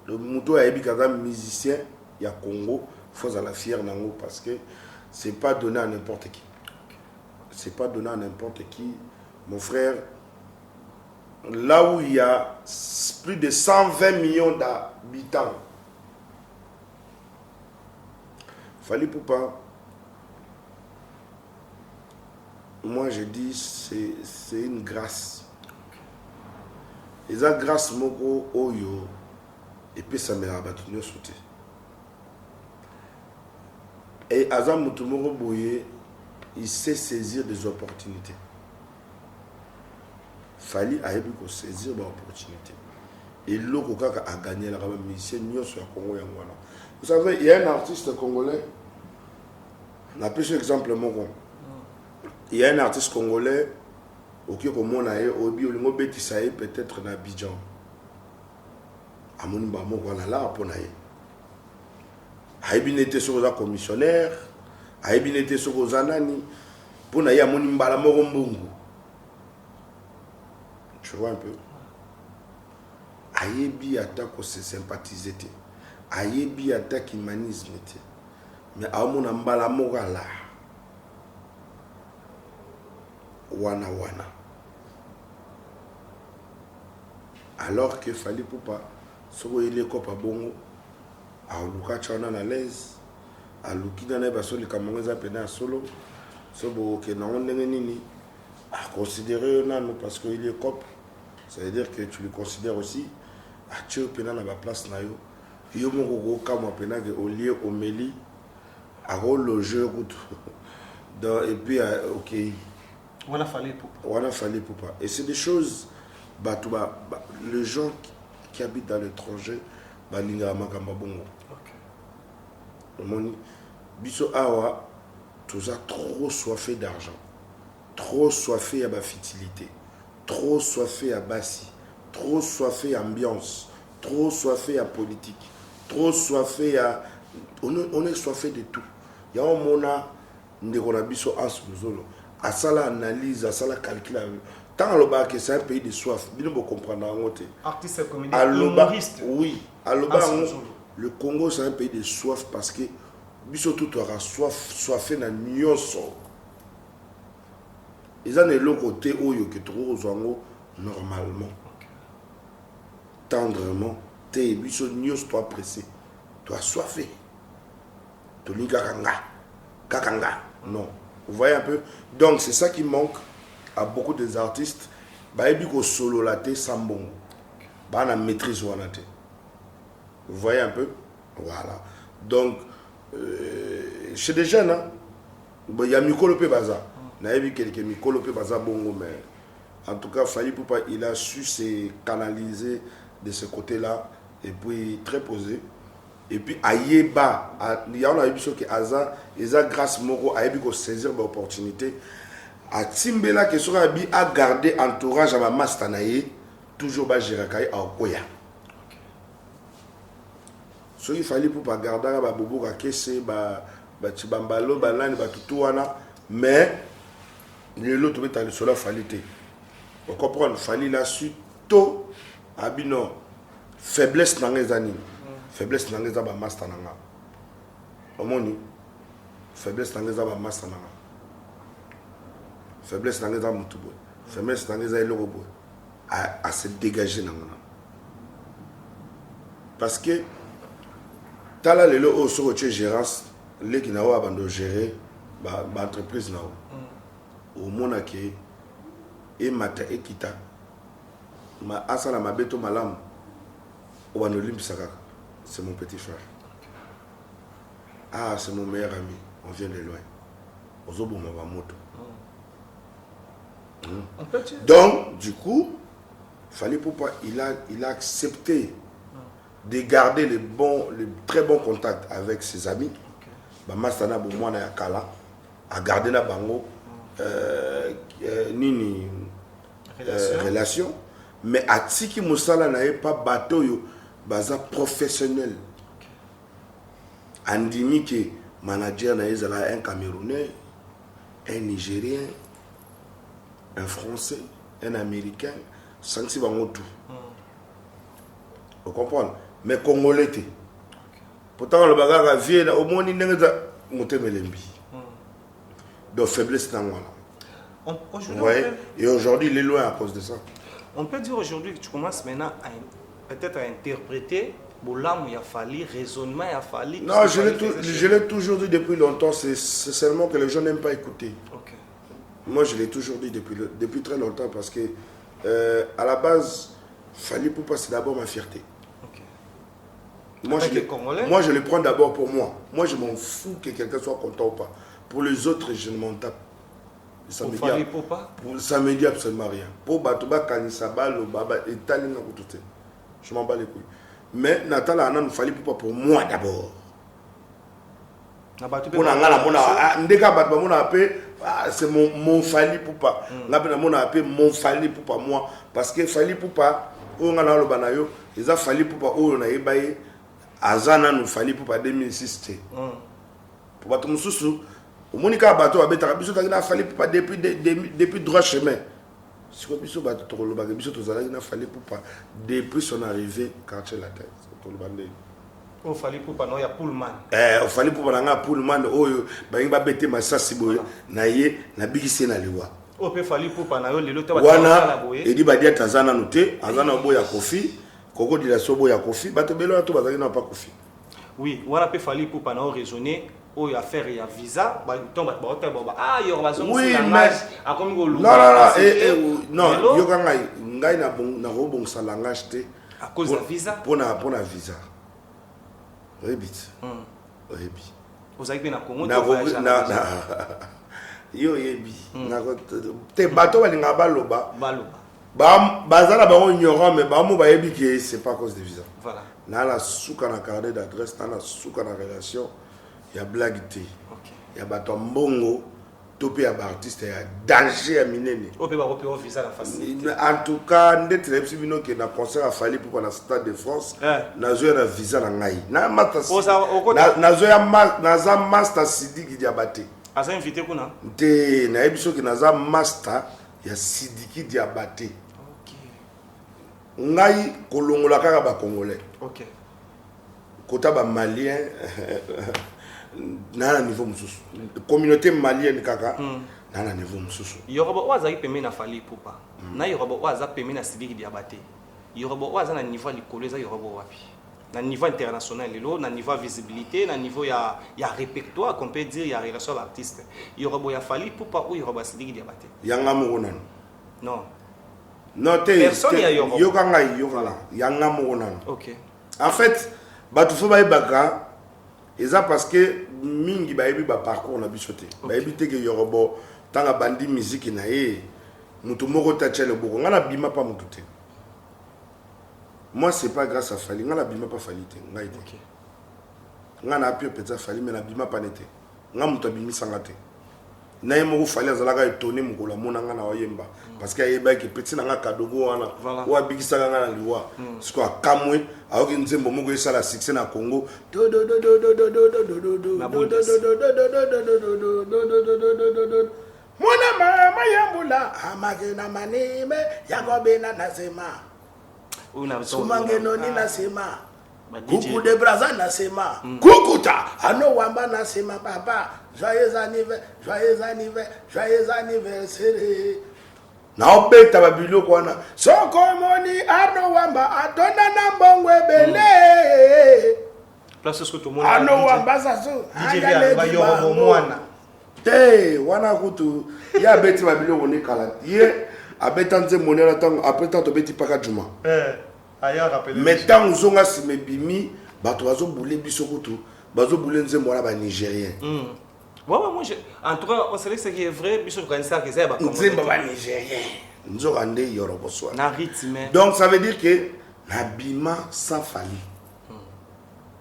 Le Mouto a été musicien. Il y a Congo, il faut la fier nango parce que c'est pas donné à n'importe qui. C'est pas donné à n'importe qui. Mon frère, là où il y a plus de 120 millions d'habitants, Fali Poupa, moi je dis c'est une grâce. Et ça grâce moko oyo et puis ça me l'a battu sauté. Et Azam Moutoumoro Boye, il sait saisir des opportunités. Fali a eu saisir des opportunités. Et l'autre a gagné la mission sur le Congo. Vous savez, il y a un artiste congolais, on a pris exemple Moko. Il y a un artiste congolais, qui peut-être dans Abidjan. Amonimba Moko là pour naïe. Aïbin était sur le commissionnaire, Aïbin était sur le zanani, pour naïa Monimba la Morombungu. Tu vois un peu. Aïbi attaque au sympathisé. Aïbi attaque humanisme. Mais à mon ambala morala. Wana. Alors que Fali Poupa, so il est copa bongo. A Luka Chana à l'aise, à Lukina Nebasoli Kamonga Pena solo, C'est beau que non, nini. À considérer non parce qu'il est cop. Ça veut dire que tu le considères aussi. Ah, tu es pénal à ma place na yo. Yo mon gogo comme pénal que au lieu au meli. À rôle le jeu et puis ok. On a fallu pour pas. Et c'est des choses. Les gens qui habitent dans l'étranger, Biso awa, tous a trop soifé d'argent, trop soifé à la fertilité, trop soifé à Bassi, trop soifé à ambiance, trop soifé à politique, trop soifé à. On est soifé de tout. Il y a un mona, on a biso as muzolo. À ça la analyse, à ça la calcul. Tant à que c'est un pays de soif, bien vous comprendre en côté. Artiste et comédien, humoriste. Oui, à le Congo c'est un pays de soif parce que biso tout aura soifé na nyonso. Ils ont le côté où il y a trop normalement, tendrement, t'es biso nyonso toi pressé, toi soifé, toi ni kakanga, non. Vous voyez un peu? Donc c'est ça qui manque à beaucoup des artistes. Bah il dit solo laté sans bon. Bah on a maîtrise ou anaté. Vous voyez un peu? Voilà. Donc chez des jeunes, il y a Mikolope Baza. Il y a vu quelqu'un Mikolope Baza bongo, mais en tout cas Fally Ipupa il a su se canaliser de ce côté-là et puis très posé. Et puis Ayeba, il y a eu que Aza, grâce Moko a eu saisir l'opportunité. À Timbela qui sera à garder entourage à ma mastanaye, toujours bas Jirakai à Okoya. Ce qu'il fallait pour pas garder à Bobo Kakese, Chibambalo, Balani, Tutouana, mais l'autre met à le soleil fallait. On comprend, fallait la suite tôt, Abino, faiblesse dans les années. Faiblesse dans les abats mastananga. Omoni. Faiblesse dans les abats mastananga. Faiblesse dans les abats mutubo. Faiblesse dans les abats lobo. À se dégager dans parce que tala lelo au sur tu gérance les qui n'ont pas de gérer l'entreprise là au monake et mata et kita ma asala ma beto malam au anolim saka. C'est mon petit frère. Ah, c'est mon meilleur ami. On vient de loin. Donc, du coup, Fally Ipupa, il a accepté de garder les très bons contacts avec ses amis. Mastana Boumouana Yakala a gardé la bango relation. Mais à Tiki Moussala n'avait pas bateau. Baza professionnel. Andini que manager na un Camerounais, un Nigérien, un Français, un Américain, sans si bango tout. Vous comprenez? Mais Congolais. Pourtant le bagarre vient au moins il n'est pas monté melembi. Donc faiblesse dans moi. Et aujourd'hui il est loin à cause de ça. On peut dire aujourd'hui que tu commences maintenant à peut-être à interpréter Boulam, il a fallu, raisonnement, il a fallu. Non, je l'ai toujours dit depuis longtemps, c'est seulement que les gens n'aiment pas écouter. Okay. Moi, je l'ai toujours dit depuis très longtemps parce que, à la base, Fally Ipupa, c'est d'abord ma fierté. Okay. Moi, je le prends d'abord pour moi. Moi, je m'en fous que quelqu'un soit content ou pas. Pour les autres, je ne m'en tape. Ça me dit absolument rien. Pour Batouba, Kanisaba, Baba, et Talina, tout ça. Je m'en bats les couilles. Mais Nathalie Anan Fally Ipupa pour moi d'abord. C'est mon Fally Ipupa. Mon Fally Ipupa moi. Parce que Fally Ipupa, on a le banayo, ils ont Fally Ipupa, on a ébaillé. Azana nous Fally Ipupa 2006. Pour battre mon sous-sous, au Monica Bateau, il a Fally Ipupa depuis droit chemin. Si vous avez depuis son arrivée quartier la tête. Il Fally Ipupa il y a Pullman. Il Fally Ipupa il y a Pullman. Il y a bête ma sasibo na ye na bigisi na liwa. Il peut Fally Ipupa na yo lelo te wana et dit badia tazana noté azana boya kofi koko dila sobo ya kofi bato belo to bazaki na pas kofi. Oui, on a pu fallu pour pas raisonner. Oh, il y a faire il y a visa. Ah, il y aura besoin oui, de mais non, yo kanga ngai na bon sa langage te à cause de visa. Pour na visa. Rebit. Rebit. Vous avez bien à Congo. Yo yebi. Te bateau balinga baloba. Baloba. Bazala ba ignorant mais ba mo ba yebi que c'est pas à cause de visa. Voilà. Na la souka na carnet d'adresse, na la souka na relation. Il y a blague, il y a bateau mbongo, topé à artiste, il y a danger à minene. En tout cas, on est très bien que na concert a fallu pour la Stade de France, na zo na visa na ngai. Na mata na zo ya master Sidiki Diabaté. Asa invité kuna? Te na ebiso que na za master ya Sidiki Diabaté. OK. Ngai kolongola kaka ba congolais. OK. Kota ba malien na niveau mususu communauté malienne kaka na niveau mususu yorobo waza ipeme na fali pupa na yorobo waza peme na Sidiki Diabaté yorobo waza na niveau likoleza yorobo wapi na niveau international lelo na niveau visibilité na niveau ya répertoire qu'on peut dire ya relation d'artiste yorobo ya fali pupa ou yorobo Sidiki Diabaté yanga mugonan non personne ya yorobo yokanga yokala yanga mugonan. OK en fait batu fo ba baka et ça parce que mingi ba yebi ba parcours na bisoté ba yebi te que yorobo tanga bandi musique na ye mutu moko ta tchele boko ngala bima pa mutu te. Moi c'est pas grâce à Fali ngala bima pa Fali te ngai te. OK ngana apio peza Fali mais na bima pa nete nga mutu bimi sangate na ye moko Fali azalaka étonné mukola mona ngana wayemba parce que ayeba ki petit na nga kadogo wana wa bikisa nga na liwa siko akamwe aoki nzembo moko esala succès na Congo mona mama yambula amagena manime yakobena nasema sumangeno ni nasema Coucou de Brazza nasema Kukuta ano wamba nasema papa joyeux anniversaire na obeta babilo kwana soko moni ano wamba atona na mbongo ebele place ce que tout le monde ano wamba saso DJ ba yorobo mwana wana kutu ya beti babilo woni kala ye abeta nze monela tango après tant obeti paka juma mais tant zonga simebimi bato bazo boule biso kutu bazo boule nze mwana ba nigérien moi en tout cas on sait que c'est vrai biso quand ça que c'est ba nze ba nigérien nzoka nde yorobo so na rythme donc ça veut dire que na bima sans Fali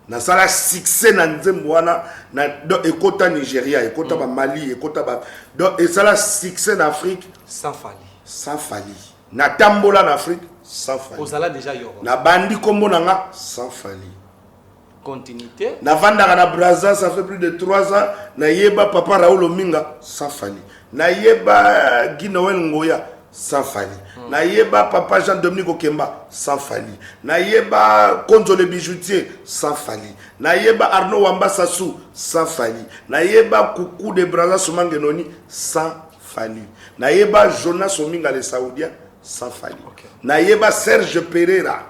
na sala succès na nze mwana na do ekota Nigeria ekota ba Mali ekota ba donc et sala succès en Afrique sans Fali na tambola en Afrique sans Fali. Ozala déjà yoro. Na bandi kombo nanga sans Fali. Continuité. Na vandaka na Brazza ça fait plus de 3 ans na yeba papa Raoul Ominga sans Fali. Na yeba Guinoel Ngoya sans Fali. Na yeba papa Jean-Dominique Okemba sans Fali. Na yeba Konzo le bijoutier sans Fali. Na yeba Arnaud Wamba Sassou sans Fali. Na yeba Coucou de Brazza Soumangenoni sans Fali. Na yeba Jonas Ominga les Saoudiens sans Fali. Naïeba Serge Pereira.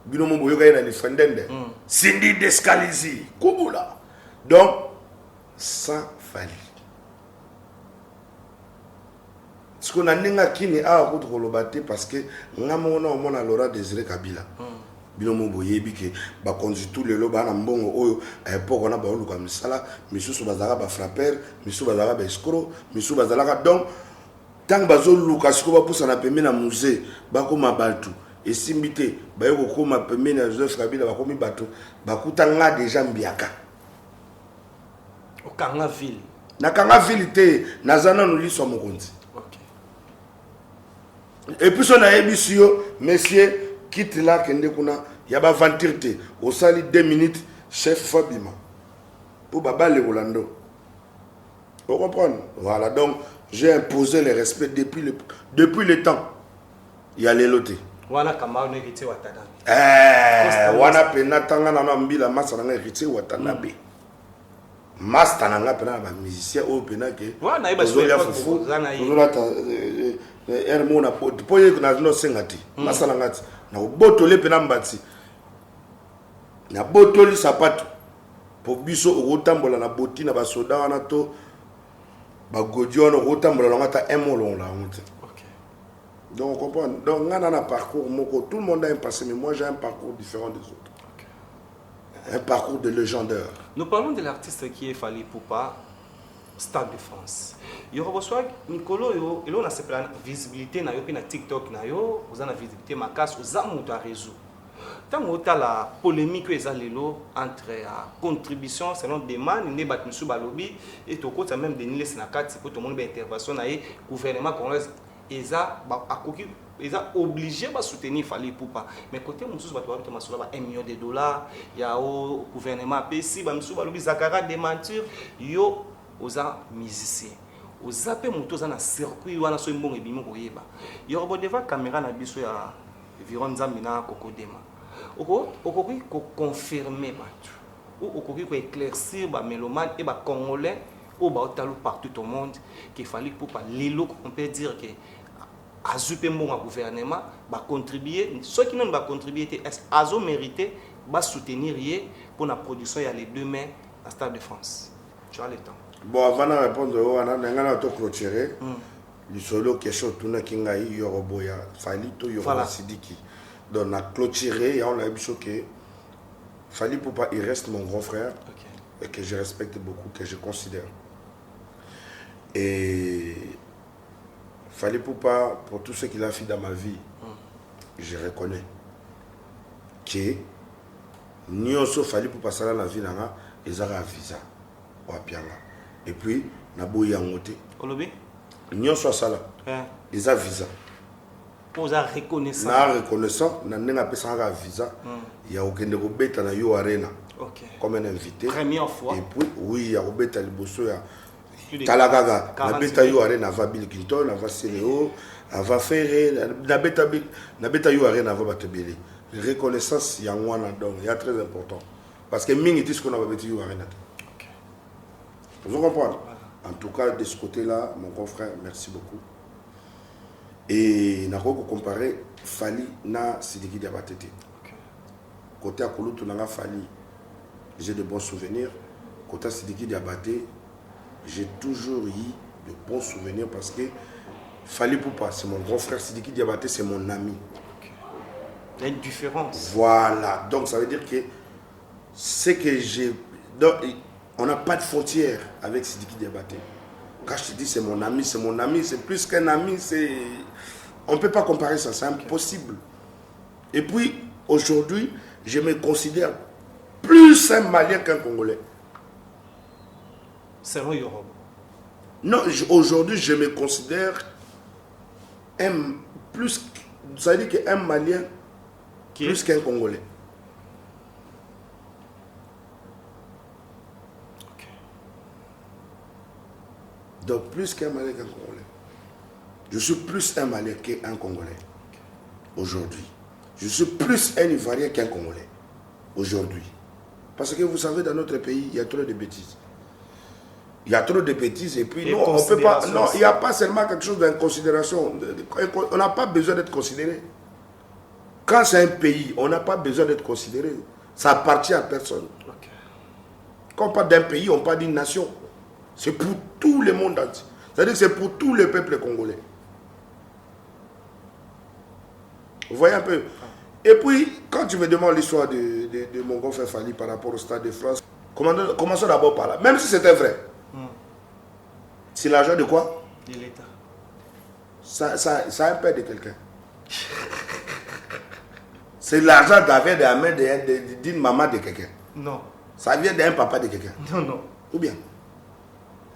Binomo Boyoga na defendende. Cindy Descalizi. Kubula. Donc, sans Fali. Ce qu'on a n'enga kini a route kolobate parce que ngamona omona Laura Désiré Kabila. Binomo Boyebi ke ba conduit tout le loba na mbongo oyo pour on a ba oluka misala, misusu bazaka ba frapper, misusu bazaka ba escroc, misusu bazalaka donc tant bazo luka siko ba pousa na pembe na musée ba koma batu esimbité ba yoko koma pembe na Joseph Kabila ba komi batu ba kutanga déjà mbiaka okanga ville na kanga ville te nazana no liso mokonzi. OK et puis on a ebisio monsieur quitte là kende kuna ya ba ventirte au sali 2 minutes chef Fabima pour baba le Rolando. Vous comprenez? Voilà donc j'ai imposé le respect depuis le temps. Il y a les lotés. Wana kama on hérité Watanabe. Wana pena tanga na mbila masa na hérité Watanabe. Masta na nga pena ba musicien o pena ke. Wana iba so fufu. Ozona ta mona poye na no sengati. Masa na ngati. Na botole pena mbati. Na botoli sapato. Pour biso otambola na boti na basoda wana to ba godio na otambola na ngata emolon la honte. OK. Donc on comprend. Donc on a un parcours moko, tout le monde a un passé mais moi j'ai un parcours différent des autres. OK. Un parcours de légendaire. Nous parlons de l'artiste qui est Fally Ipupa, Stade de France. Yo reçoit Nicolo yo et là on a cette visibilité na yo puis na TikTok na yo, vous en avez visibilité makas aux amours à réseau. Tant que la polémique entre la contribution selon demande, il n'y a pas de balobi et tout côté même des niveaux na carte pour tout le monde intervention na gouvernement congolais eza obligé de soutenir Fally Ipupa mais côté mususu ba to masolo ba $1 million il y a au gouvernement PC ba mususu balobi zakara démentir yo oza musicien oza pe muto za na circuit wana so mbongo ebimi koyeba yo bodeva caméra na biso ya Viron Nzambina Kokodema. Okoki ko confirmer ou okoki ko éclaircir ba mélomane et ba congolais ou ba otalo partout au monde qu'il fallait pour pas lelo on peut dire que azupe mon gouvernement ba contribuer ceux qui n'ont pas contribué azo mérité ba soutenir pour la production il y a les 2 mains à Stade de France. Tu as le temps. Bon avant de répondre on a tout clôturer. Le solo question tuna kingai yoroboya Fally to yoroba Sidiki. Donc on a clôturé et on a vu que Fally Ipupa il reste mon grand frère et que je respecte beaucoup, que je considère. Et Fally Ipupa pour tout ce qu'il a fait dans ma vie, je reconnais que nyonso Fally Ipupa sala la vie nanga ezara visa ou apianga. Et puis na boya ngote. Olobi nyonso sala. Ils ont visa. Pour la reconnaissance. Na reconnaissant, na nenga pesa un visa. Il y a aucun robeta na yo arena. OK. Comme un invité. Première fois. Et puis oui, il y a robeta liboso ya Kalagaga. Na beta yo arena va Bill Clinton, va Céléo, va Ferré, na beta yo arena va Batebele. Reconnaissance il y a wana donc, il y a très important parce que mingi dit ce qu'on a beta yo arena. OK. Vous comprenez? En tout cas, de ce côté-là, mon grand frère, merci beaucoup. Et nous avons comparé Fally na Sidiki Diabaté. Côté Akolutu na Fally, j'ai de bons souvenirs. Côté Sidiki Diabaté, j'ai toujours eu de bons souvenirs parce que Fally Ipupa, c'est mon grand frère, Sidiki Diabaté, c'est mon ami. Il y a une différence. Voilà, donc ça veut dire que c'est que j'ai... On n'a pas de frontière avec Sidiki Diabaté. Quand je te dis c'est mon ami, c'est plus qu'un ami, c'est... On ne peut pas comparer ça, c'est impossible. Et puis, aujourd'hui, je me considère plus un Malien qu'un Congolais. C'est vrai, Europe. Non, aujourd'hui, je me considère plus... Ça veut dire qu'un Malien plus qu'un Congolais. Donc plus qu'un Malien qu'un Congolais. Je suis plus un Malien qu'un Congolais. Aujourd'hui. Je suis plus un Ivoirien qu'un Congolais. Aujourd'hui. Parce que vous savez, dans notre pays, il y a trop de bêtises. Il y a trop de bêtises et puis non, on peut pas. Non, il n'y a pas seulement quelque chose d'inconsidération. On n'a pas besoin d'être considéré. Quand c'est un pays, on n'a pas besoin d'être considéré. Ça appartient à personne. Quand on parle d'un pays, on parle d'une nation. C'est pour tout le monde entier. C'est-à-dire que c'est pour tout le peuple congolais. Vous voyez un peu. Et puis, quand tu me demandes l'histoire de mon grand frère Fally par rapport au Stade de France, commençons d'abord par là. Même si c'était vrai. C'est l'argent de quoi? De l'État. Ça a un père de quelqu'un. C'est l'argent d'avait de la main d'une maman de quelqu'un. Non. Ça vient d'un papa de quelqu'un. Non, non. Ou bien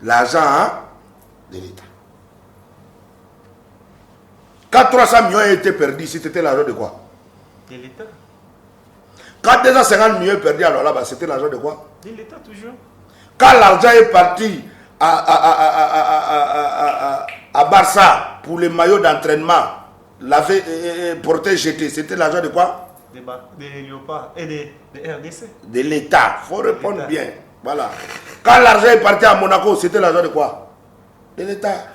l'argent de l'État. Quand 300 millions ont été perdus, c'était l'argent de quoi? De l'État. Quand 250 millions perdus, alors là, c'était l'argent de quoi? De l'État toujours. Quand l'argent est parti à Barça pour les maillots d'entraînement, l'avait porté, jeté, c'était l'argent de quoi? Des Léopards et des RDC. De l'État. Il faut répondre bien. Voilà. Quand l'argent est parti à Monaco, c'était l'argent de quoi? De l'État.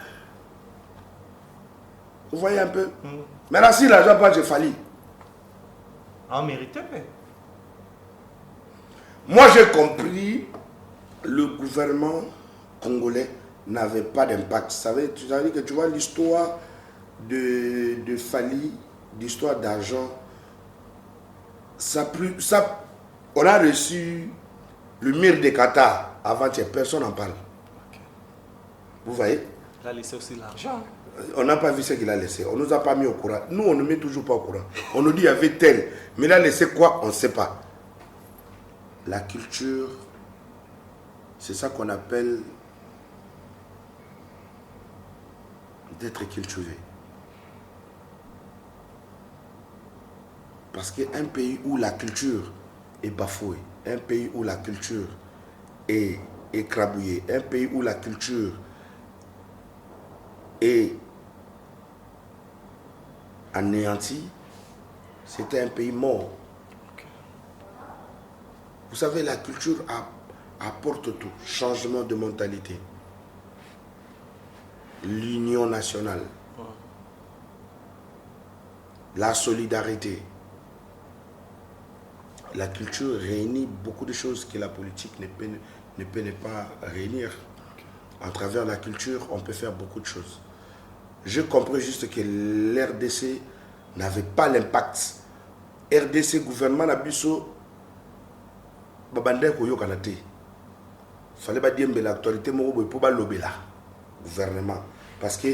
Vous voyez un peu? Maintenant, si l'argent passe, j'ai fallu. En mérité. Moi, j'ai compris, le gouvernement congolais n'avait pas d'impact. Tu savais que tu vois l'histoire de Fali, l'histoire d'argent, on a reçu le mur de Qatar avant-hier, personne n'en parle. Okay. Vous voyez? Il a laissé aussi l'argent. On n'a pas vu ce qu'il a laissé. On ne nous a pas mis au courant. Nous, on ne met toujours pas au courant. On nous dit qu'il y avait tel. Mais il a laissé quoi? On ne sait pas. La culture, c'est ça qu'on appelle d'être cultivé. Parce qu'un pays où la culture est bafouée, un pays où la culture est écrabouillée, un pays où la culture est anéantie, c'était un pays mort. Vous savez, la culture apporte tout. Changement de mentalité. L'union nationale. La solidarité. La culture réunit beaucoup de choses que la politique ne peut pas réunir. À travers la culture, on peut faire beaucoup de choses. Je comprends juste que l'RDC n'avait pas l'impact. RDC, gouvernement, Nabiso, Babandé Koyo Kanate. Il fallait pas dire que l'actualité pour pas l'obéir gouvernement. Parce que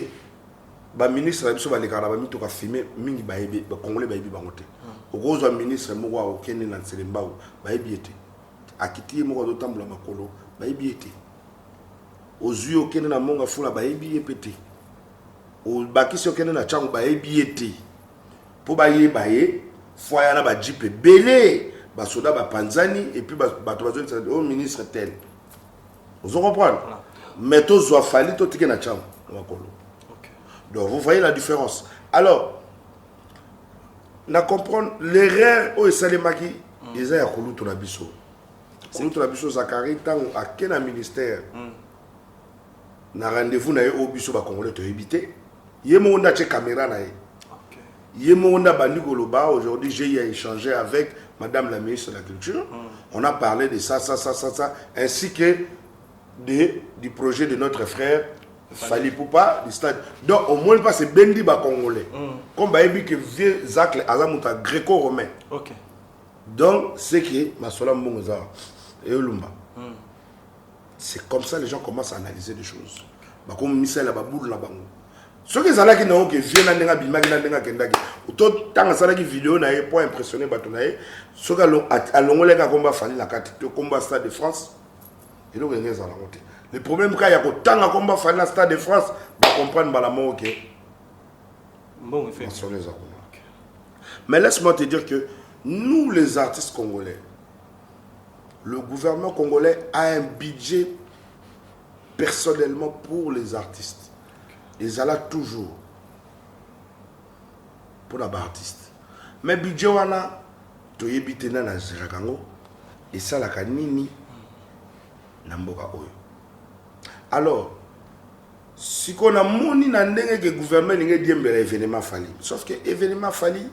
le ministre Nabiso Balekara, il a filmé mingi baebi, Congolais baebi bangote. Au gros ministre Moua au Kenya na Selembao, baebi était. Akiti Moua d'Otambula Makolo, baebi était. Aux yeux au Kenya na Monga Fula, baebi était. Au Bakisi au Kenya na Chango, baebi était. Pour baye baye, foyana ba jeep belé. Basoda ba Panzani et puis au ministre tel. Vous comprenez? Mais tous ont fallu tout ticket na cham. Donc vous voyez la différence. Alors, na comprendre l'erreur au Salemaki, ils ont yakulu to na biso. Kulu to na biso Zakari tant à quel ministère. Na rendez-vous na au biso ba Congolais to éviter. Yemo na che caméra na. Yemo na bandi goloba aujourd'hui j'ai échangé avec Madame la ministre de la Culture, on a parlé de ça, ainsi que du projet de notre frère Fali Poupa, du stade. Donc au moins, c'est Bendi Congolais. Comme Baébi que vieux Zach Azamuta gréco-romain. Donc, c'est que Masola Mbongoza et Olumba. C'est comme ça que les gens commencent à analyser des choses. Comme Michel Ababoul Labango. Ce que ça qui n'ont que viennent à n'enga kendaki. Autant tant ça qui vidéo n'a pour impressionner batonaye. Ce que à l'ongolais quand combat Fali la carte combat Stade de France. Et donc rien ça la monter. Le problème quand il y a autant à combat Fali la Stade de France, va comprendre balamon OK. Bon effet. Mais laisse-moi te dire que nous les artistes congolais, le gouvernement congolais a un budget personnellement pour les artistes. Ils allaient toujours pour les artistes. Mais budget wana to yebite na Zirakango et ça la kanini na mboka oyo. Alors si qu'on a moni na ndenge que gouvernement n'inge diembela événement Fali. Sauf que événement Fali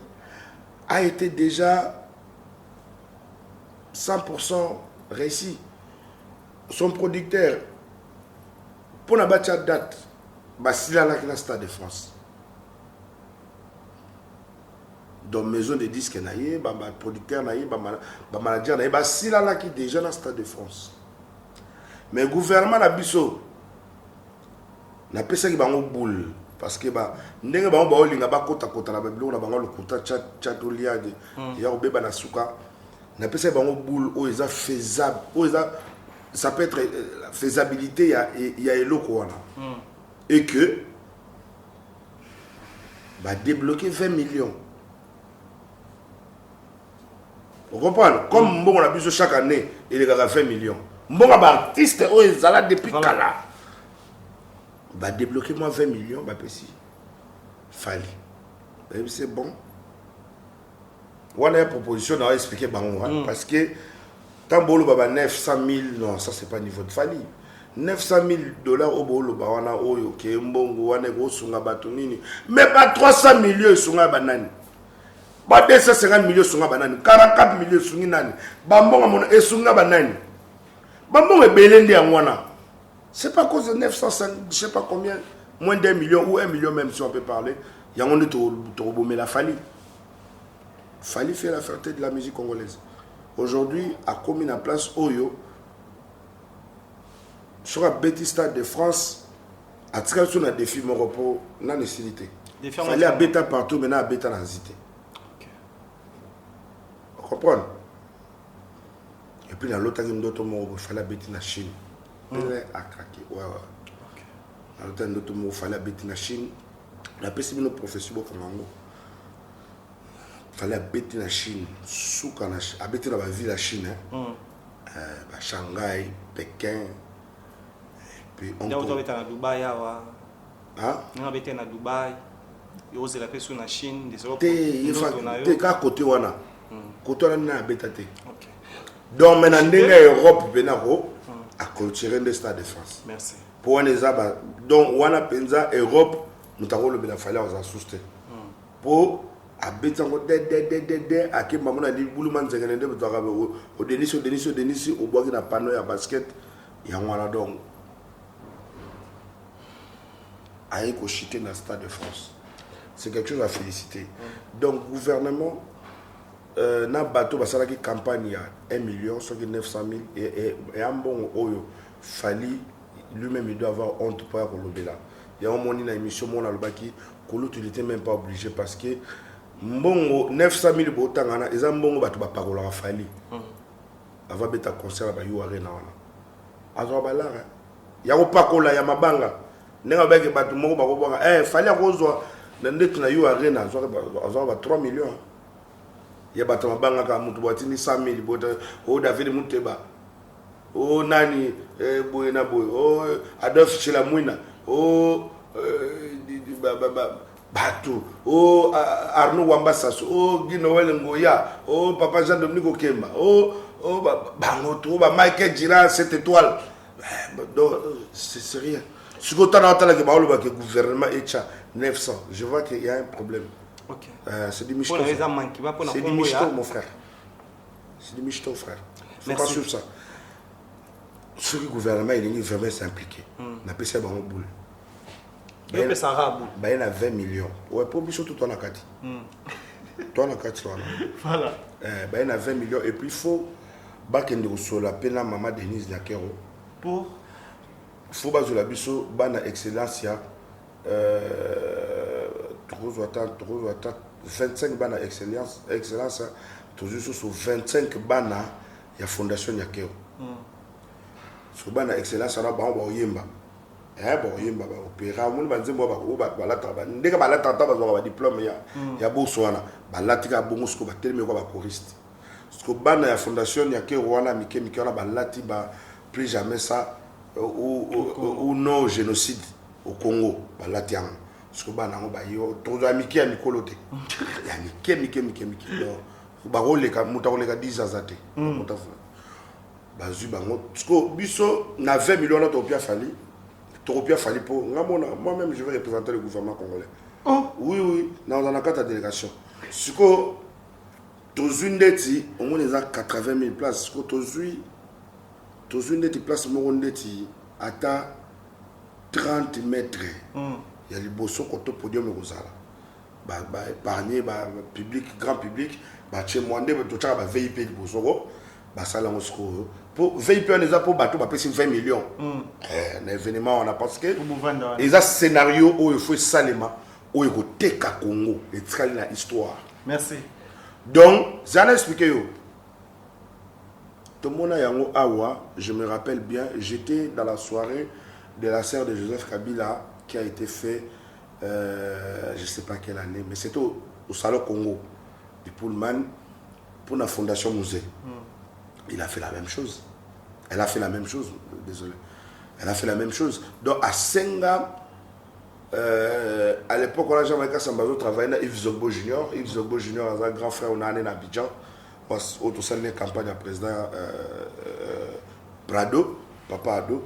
a été déjà 100% réussi. Son producteur pour la date Basila la la Stade de France. Donc maison de disques naïe, producteur naïe, manager naïe, Basila la qui déjà la Stade de France. Mais le gouvernement na biso n'a pas ça qui bango boule parce que ndenge bango ba olinga ba kota na babilo na bango le kota chat olia de ya obeba na suka n'a pas ça bango boule o eza faisable o eza ça peut être la faisabilité il y a eloko wana. Et que va débloquer 20 millions. Vous comprenez? Comme on a besoin chaque année, il y a 20 millions. Mon artiste, ils ont depuis Kala. Va débloquer moi 20 millions, bah si. Fali. C'est bon. On a une proposition, on a expliqué parce que tant que baba 900 000, non, ça c'est pas niveau de Fali. 900 000 $, au bolo bawana oyo ke mbongo wana go sunga batunini mais pas 300 millions sunga banani Ba 250 millions sunga banani, 44 millions sungi nani. Bambonga mona esunga banani. Bambonga belende ya mwana. C'est pas à cause de 905, je sais pas combien, moins d'1 million ou 1 million même si on peut parler. Il y a un moment mais la Fali. Fali fait la fierté de la musique congolaise. Aujourd'hui, à commis en place Oyo, sur la Betty Stade de France, à tirer sur un défi mon repos, non nécessité. Il fallait à Beta partout, maintenant à Beta dans la cité. Vous comprenez? Et puis dans l'autre, il fallait à Beta dans la Chine. Il a craqué. Ouais. Dans l'autre, il fallait à Beta dans la Chine. On a passé nos professeurs comme Ango. Il fallait habiter la Chine, habiter dans la ville de la Chine, Shanghai, Pékin. Puis on habité à Dubaï. Hein? On habité à Dubaï. Il y a la personne en Chine. Il faut que côté wana. Côté wana habité. Donc maintenant, l'Europe a clôturé le stade de France. Merci. Pour les abats, donc wana penza Europe, nous avons le fallait aux assuster. Pour habiter en à qui maman a dit boulouman zengende au Denis au bois qui n'a pas à basket il y a un donc à écochiter dans le stade de France. C'est quelque chose à féliciter. Donc gouvernement na bateau basala qui campagne il y a 1 million sur 900 000 et un bon oyo fali lui-même il doit avoir honte pour le là. Il y a un moment dans l'émission mon albaki Kolo tu n'étais même pas obligé parce que mbongo 900 000 botangana eza mbongo bato ba parola fali avant beta concert ba yu arena wana azo balara ya ko pakola ya mabanga nenga beke bato moko ba ko bonga fali akozwa ndetu na yu arena azo ba 3 millions ya bato mabanga ka mutu botini 100 000 bota o David Muteba o nani boyena boy o Adolphe Chilamwina o Batou, oh Arnaud Wambassas, oh Guinoël Ngoya, oh Papa Jean-Dominique Okemba, oh Bangoto, Michael Gira, cette étoile. C'est rien. Ce que tu as entendu, le gouvernement est 900. Je vois qu'il y a un problème. C'est du michto. C'est du michto, mon frère. C'est du michto, frère. Il ne faut pas suivre ça. Ce gouvernement, il est vraiment s'impliquer. On appelle ça un boule. Il y a 20 millions. Ouais, pour bichot tout en a 4. Toi en a 4 voilà. Il y a 20 millions et puis il faut bakende sur la peine maman Denise Nakero. Pour il faut baser la biso bana excellence ya 25 bana excellence toujours sur 25 bana ya fondation Nakero. Sur bana excellence na ba yemba. Bon, il y a un opéra, il y a un diplôme, il y a Boussoana, il y a un choriste. Parce que la fondation, il y a un plus jamais ça, ou non génocide au Congo. Parce que il y a un Mickey à Mikolote. Il y a Mickey. Il y a un 10 ans. Parce que 20 millions de fallu. Toropia Fali pour moi-même je vais représenter le gouvernement congolais. Oh oui, dans la délégation. Ce que tous une dette, au moins les 80 000 places. Ce que tous une dette place Morondeti à 30 mètres. Il y a les bossons qui ont podium et Rosala. Épargné, public, grand public, chez moi, tout ça, VIP de bossons. Ça pour VIP on les a pour bateau 20 millions. Un événement on a parce que les scénario où il faut salement où il faut teka Congo et traiter la histoire. Merci. Donc j'en ai expliqué yo. Tout le monde yango awa, je me rappelle bien, j'étais dans la soirée de la sœur de Joseph Kabila qui a été fait je sais pas quelle année mais c'était au salon Congo du Pullman pour la fondation musée. Il a fait la même chose. Elle a fait la même chose. Désolé. Elle a fait la même chose. Donc à Senga, à l'époque, on a Jamaïca Sambazo travaillait avec Yves Zogbo Junior. Yves Zogbo Junior a un grand frère, on a un Abidjan. On a fait une campagne à président Prado, Papa Ado,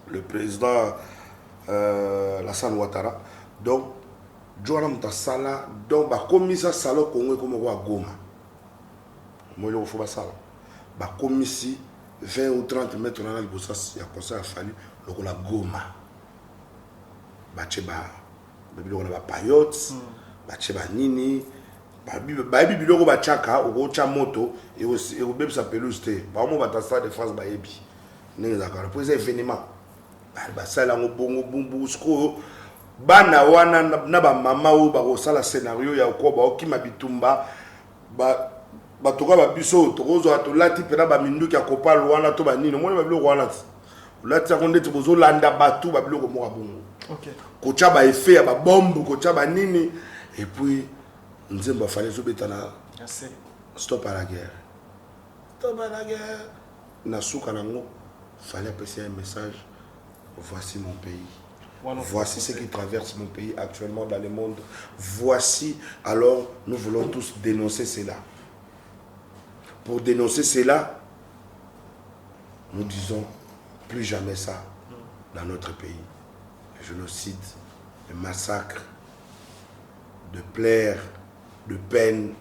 le président Lassane Ouattara. Donc, Joana Moutasala, donc, comme ça, salon Congo, comme on Goma. Moi, il faut pas ça. Comme ici, 20 ou 30 mètres, on a le bossas, il y a comme ça, il a fallu, on a Goma. Bacheba, on a Payotte, Bacheba Nini, Baby Biloko Bachaka, ou Chamoto, et aussi, et même sa pelouse, par moment, Batassa de France, Baby. N'est-ce pas? Pour les événements, ça, là, on bon, bana wana na ba mama o ba kosala scénario ya ko ba okima bitumba ba toka ba biso tokozo atolati pena ba minduki ya kopala wana to ba nini moni ba biloko wana lati ya konde bozo landa batu ba biloko moka bongo OK ko cha ba effet ya ba bombe ko cha ba nini et puis nzemba fallait zo betana assez stop à la guerre na suka nango fallait passer un message voici mon pays. Voici ce qui traverse mon pays actuellement dans le monde. Voici, alors, nous voulons tous dénoncer cela. Pour dénoncer cela, nous disons plus jamais ça dans notre pays. Le génocide, le massacre, de pleurs, de peine,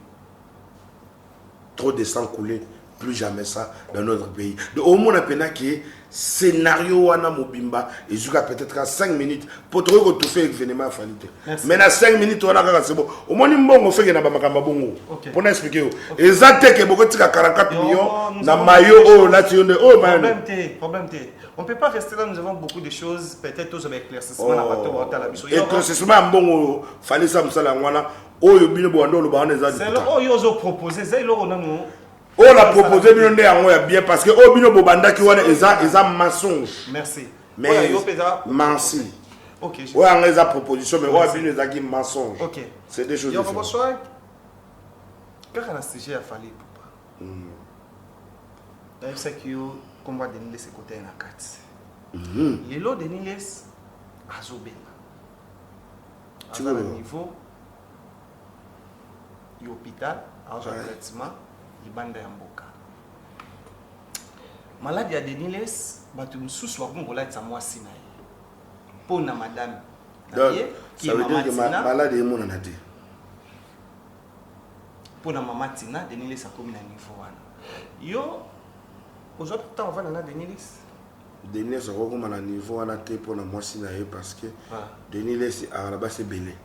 trop de sang coulé, plus jamais ça dans notre pays. Donc, au moins, on a qui scénario wana mobimba et jusqu'à peut-être à 5 minutes pour trouver tout fait événement fanité. Mais à 5 minutes on a c'est bon. Au moins mbongo fait na ba makamba bongo. Pour expliquer. Exacte que beaucoup tika 44 millions na mayo oh là tu oh problème té. On peut pas rester là, nous avons beaucoup de choses peut-être aux éclaircissements na bato ba la biso. Éclaircissement mbongo fallait ça msala ngwana oyo bino bondo lo ba on ezali. C'est le oyo zo proposer c'est le on a on a proposé bien parce que au bino bobanda qui wana eza mensonge. Merci. Mais merci. OK. Ouais, on a proposition mais ouais bino eza qui mensonge. OK. C'est des choses différentes. Yo bonsoir. Quand on a sujet à fallait papa. D'ailleurs c'est que comme va donner ce côté na carte. Les lots de Niles azobena. Tu vois le niveau du hôpital à traitement. Banda ya mboka maladi ya Deniles batu msusu wa Kongo la mwasi na ye pona madame naye qui veut dire que maladi emo na te pona mama Tina Deniles akomi na niveau wana yo ozo ta vana na Deniles akokoma na niveau wana te pona mwasi na ye parce que Deniles a base belé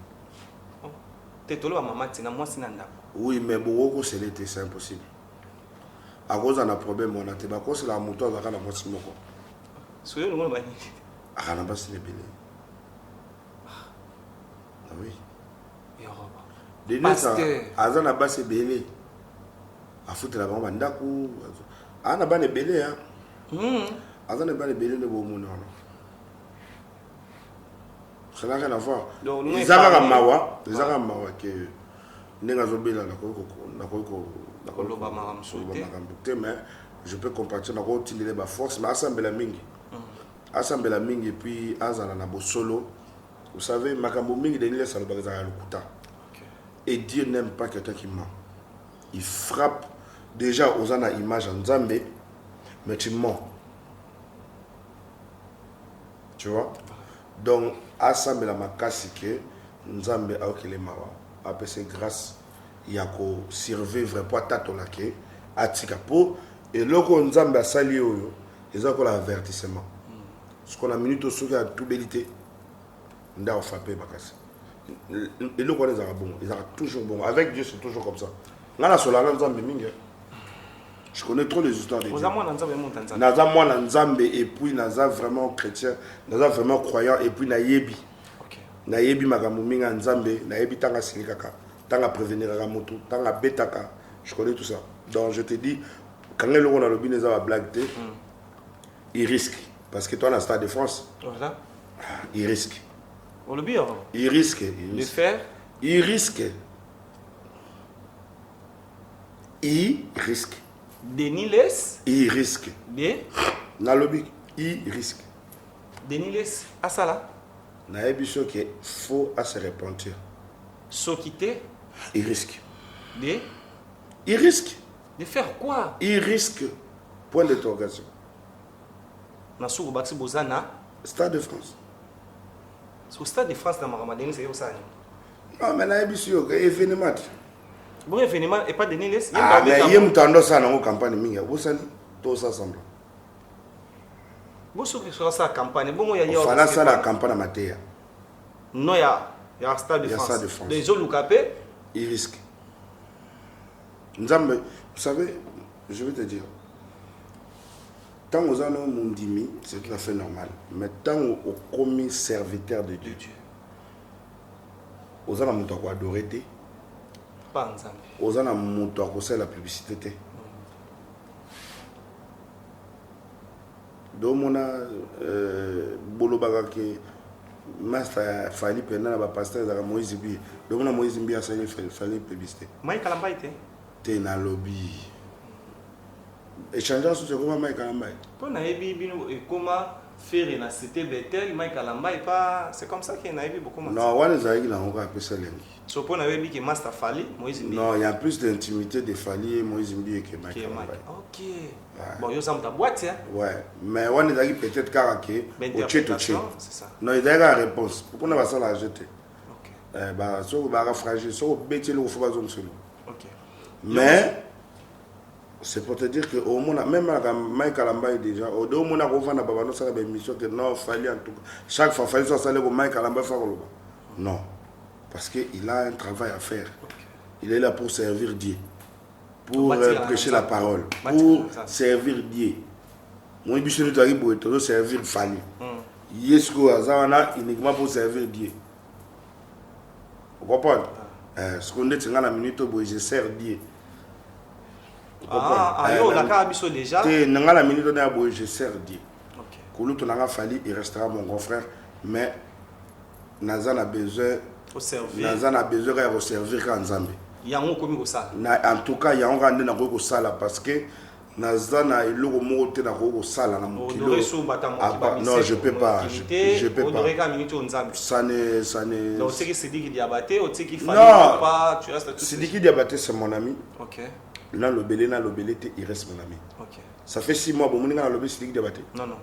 te tolo ba mama Tina mwasi na ndako. Oui, mais beaucoup c'est impossible. À cause d'un problème, on a été d'accord, c'est la moto à la moitié de mon corps. Soyez le monde. À la base, c'est les bélés. Ah oui. Parce que. À la base, c'est bélé. À foutre la bombe, d'accord. À la base, c'est bélé. À la base, c'est bélé de bon monde. Ça n'a rien à voir. Les Aramawa, que. Mais je peux compatir la force mais assemble la mingi et puis azana na solo vous savez makambo mingi de Niles alobaka lokuta et Dieu n'aime pas quelqu'un qui ment. Il frappe déjà aux ana image en Nzambe mais tu mens, tu vois. Donc assemble la makasi que Nzambe a okele mawa après c'est grâce il y a ko servir vrai pour tatolake atika po et loko Nzambe a sali oyo eza ko l'avertissement ce qu'on a minute au soki a tout belité nda o frappé bakasi et loko les arabons ils ont toujours bon avec Dieu c'est toujours comme ça ngana solana Nzambe mingi je connais trop les histoires de Dieu naza mwana Nzambe et puis naza vraiment chrétien naza vraiment croyant et puis na yebi nayebi makambo mingi Nzambe nayebi tanga silikaka tanga prévenir ka moto tanga betaka je connais tout ça donc je te dis quand le on a le bin za blague té il risque parce que toi dans le Stade de France voilà il risque on le bien il risque de faire il risque Deniles il risque de na lobby il risque Deniles asala na émission qui est faux à se repentir. Sokité. Il risque. Il risque. De faire quoi? Il risque. Point d'interrogation. Nassou Baxi Bozana. Stade de France. Au Stade de France, dans Maramadeni, c'est ça. Non, mais là, il y a un événement. Bon événement et pas de Niles. Ah, mais il y a un ça dans la campagne. Vous savez, tout ça semble. Vous savez que ça campagne. Bon, il y a ça la campagne à Matéa. Non, il y a un stade de France. Les autres Lucapé. Ils risquent. Vous savez, je vais te dire. Tant aux années mon dimi, c'est tout à fait normal. Mais tant au commis serviteur de Dieu, aux années mon quoi adorer té. Pas ensemble. Aux années mon quoi c'est la publicité té. Donc mon a bolo bagake master fali pendant la pasteur de Moïse Bi. Donc mon Moïse Bi a fallait publicité. Mike Kalamba était. Té na lobby. Échangeant sur ce comment Mike Kalamba. Pour naïbi comment faire na cité Bethel Mike Kalamba et pas c'est comme ça qu'il naïbi beaucoup. Non, on les a eu là on va appeler ça lengi. So pour naïbi qui master Fali Moïse Bi. Non, il y a plus d'intimité de Fali et Moïse Bi que Mike Kalamba. OK. Bon, yo ça me ta boîte hein. Ouais, mais on est allé peut-être karaké au tché c'est ça. Non, il y a une réponse. Pourquoi on va ça la jeter? OK. Bah so ba fragile, so bêter le faut pas zone seul. OK. Mais c'est pour te dire que au moins même Mike Kalamba déjà au deux mois on va na baba no ça la émission que non Fali en tout chaque fois Fali ça ça le Mike Kalamba faire le non parce que il a un travail à faire. Il est là pour servir Dieu. Pour prêcher la parole, pour servir Dieu. Moi, je suis venu pour servir Fali. Yesko Azana uniquement pour servir Dieu. Vous comprenez? Ce qu'on dit, c'est la minute où je sers Dieu. Ah, yo, la carabiso déjà. C'est la minute où je sers Dieu. Koulou Tonanga Fali, il restera mon grand frère, mais Nazan a besoin de servir quand Nzambe. En tout cas, il y a un rendez dans sala parce que Nazana et l'eau monte dans le sala. Non, je peux pas. Je peux pas. Ça n'est. Donc, c'est qui Sidiki Diabaté ou c'est qui Fali pas. Tu restes tout. Sidiki Diabaté, c'est mon ami. Ok. Là, le belé, il reste mon ami. Ok. Ça fait 6 mois, bon, on a le Sidiki Diabaté. Non.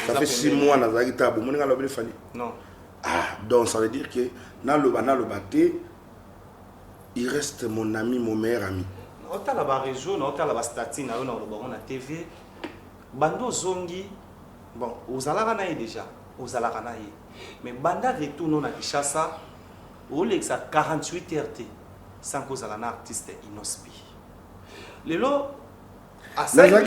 Ça fait 6 mois, Nazarita, bon, on a le Fali. Non. Ah, donc ça veut dire que dans le baté. Il reste mon ami, mon meilleur ami. On a la région, on a la statine, on a la TV. Bando Zongi, bon, aux Alaranaï déjà, aux Alaranaï. Mais Banda retourne à Kishasa, où il y a 48 RT, sans cause à l'artiste Inospi. Le lot, à ça, il y a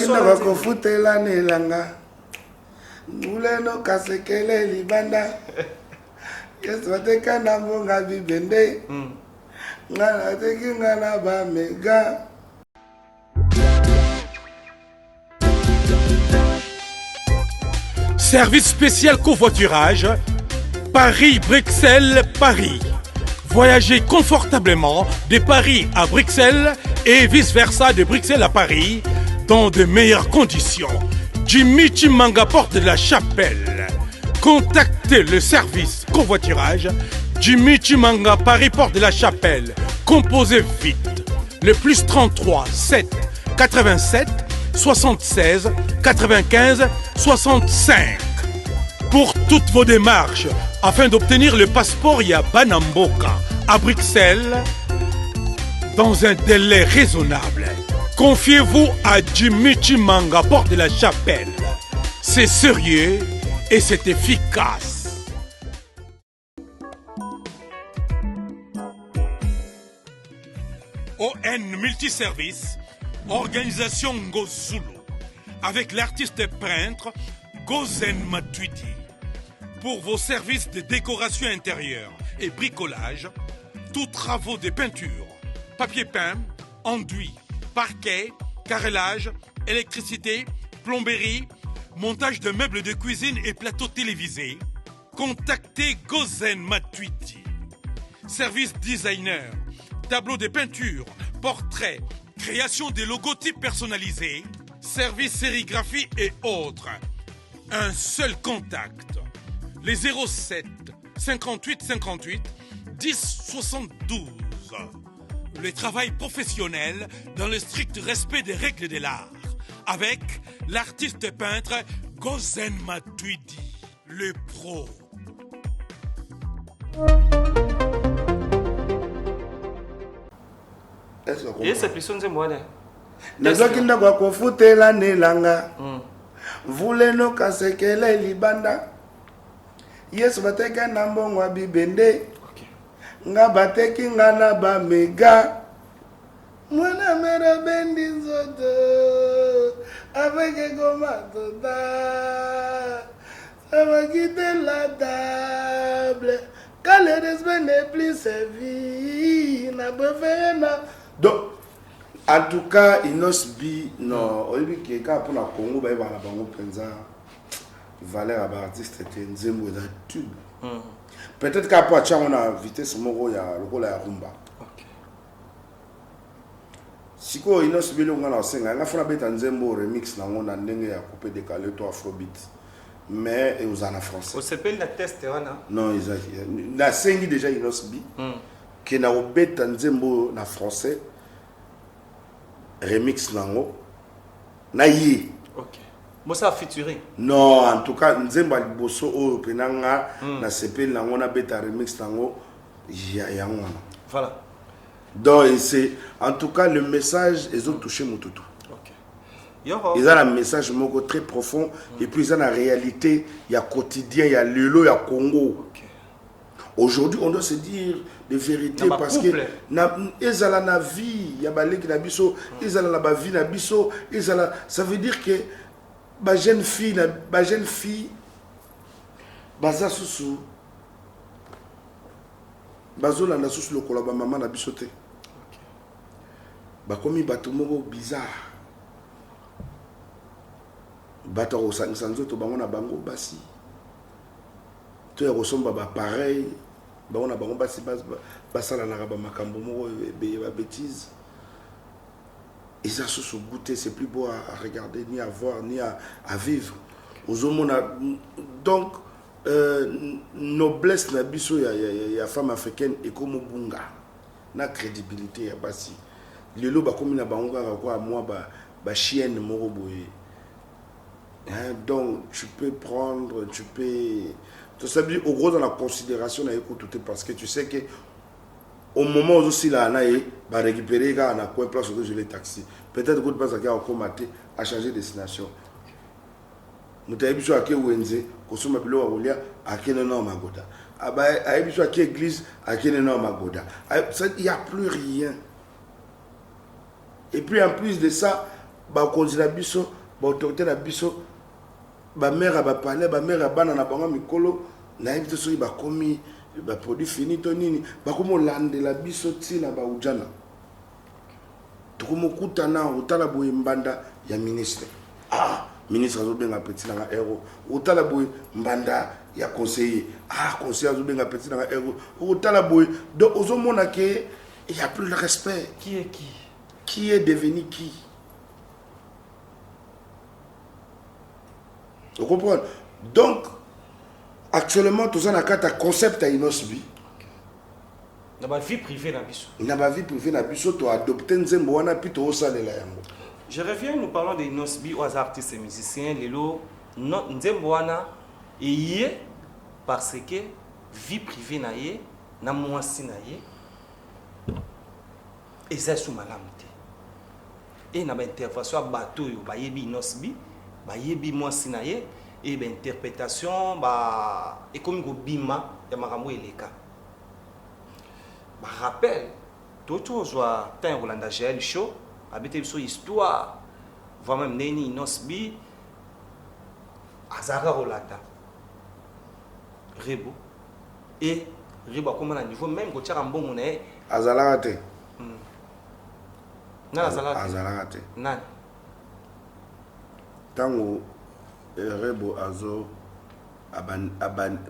Service spécial covoiturage Paris-Bruxelles-Paris. Voyagez confortablement de Paris à Bruxelles et vice-versa de Bruxelles à Paris dans de meilleures conditions. Jimmy Chimanga, porte de la Chapelle. Contactez le service covoiturage Jimmy Chimanga, Paris, porte de la Chapelle. Composez vite. Le plus 33 7 87 76 95 65. Pour toutes vos démarches, afin d'obtenir le passeport Yabanamboka à Bruxelles, dans un délai raisonnable, confiez-vous à Jimmy Chimanga, porte de la Chapelle. C'est sérieux et c'est efficace. ON Multiservice, organisation Ngozulu, avec l'artiste peintre Gozen Matuidi. Pour vos services de décoration intérieure et bricolage, tous travaux de peinture, papier peint, enduit, parquet, carrelage, électricité, plomberie, montage de meubles de cuisine et plateaux télévisés, contactez Gozen Matuidi. Service designer, tableau de peinture, portrait, création de logotypes personnalisés, service sérigraphie et autres. Un seul contact. Les 07 58 58 10 72. Le travail professionnel dans le strict respect des règles de l'art. Avec l'artiste peintre Gozen Matuidi, le pro. Et c'est plus son zémoine. Nazoki ndako kofutela nelanga. Vule no kasekele libanda. Yesu bateka na mbongo bibende. Nga bateki nga na ba mega. Mwana mera bendi zoto. Avec goma toda. Ça va quitter la table. Quand le respect n'est plus servi, n'a pas fait na. Donc, en tout cas, Inosbi, non, au lieu que quand on a Congo, bah il va la bango penza. Valeur à l'artiste était un zémo d'un tube. Peut-être qu'après on a vitesse moro ya le rôle ya rumba. Si quoi Inosbi le on a senga, on a fait un bête un zémo remix na on a ndenge ya coupé décalé to afrobeat. Mais ils en français. Vous savez la test non, ils ont la sengi déjà Inosbi qui na obet un zémo na français. Remix nango na yi. OK. Moi ça featuring. Non, en tout cas nzemba liboso o penanga na sepel nango na beta remix nango ya ngona. Voilà. Donc c'est en tout cas le message ils ont touché Mututu. OK. Ils ont un message moko très profond et puis ils ont la réalité, il y a quotidien, il y a lelo, il y a Congo. OK. Aujourd'hui, on doit se dire de vérité parce que ezala na vie, ya baleki na biso, ezala na ba vie na biso, ezala ça veut dire que ba jeune fille baza susu bazola na susu lokola ba maman na biso te. Ba komi bato moko bizarre. Bato ko sangisa nzoto bango na bango basi. To ya kosomba ba pareil. On a basala na ba makambo moko ba bêtise. Et ça se goûter, c'est plus beau à regarder ni à voir ni à vivre. Donc noblesse na biso ya femme africaine et comme bunga na crédibilité ya basi. Lelo ba komi na bango kwa moi ba chienne moko boye. Donc tu peux prendre, tu peux tout ça dit au gros dans la considération na écoute parce que tu sais que au moment où aussi là na va récupérer quand on a quoi place où je les taxi peut-être que pas ça a commaté à changer de destination mutaye biso ake wenze kosoma bilo wa kolia akene na magoda aba ayi biso ake église akene na magoda il y a plus rien et puis en plus de ça ba konzila biso ba autorité na biso ba mère ba parler ba mère bana na bango mikolo na invité so ba komi ba produit fini to nini ba komo lande la biso tina ba ujana to komo kutana utala boye mbanda ya ministre ministre azo benga petit na héros utala boye mbanda ya conseiller conseiller azo benga petit na héros utala boye donc ozo mona que il y a plus le respect qui est devenu qui. Vous comprenez? Donc, actuellement, tout ça n'a qu'à un concept à Inosbi. Dans ma vie privée, dans ma vie privée, tu as adopté un zémoana puis tu as osé la yango. Je reviens, nous parlons de Inosbi aux artistes et musiciens. Lelo, Nzemboana est parce que vie privée naie, na moisi naie, et ça sous malamité. Et na intervention à bateau yo, ba yebi Inosbi. Yebi moi sinaye et ben interprétation et comme go bima ya makambo eleka rappel tout joie tant Rolanda GL show habité sur histoire vraiment neni Inosbi azara Rolanda Rebo et Rebo comme na niveau même ko tchara mbongo na azala te na azala te nan tango Rebo azo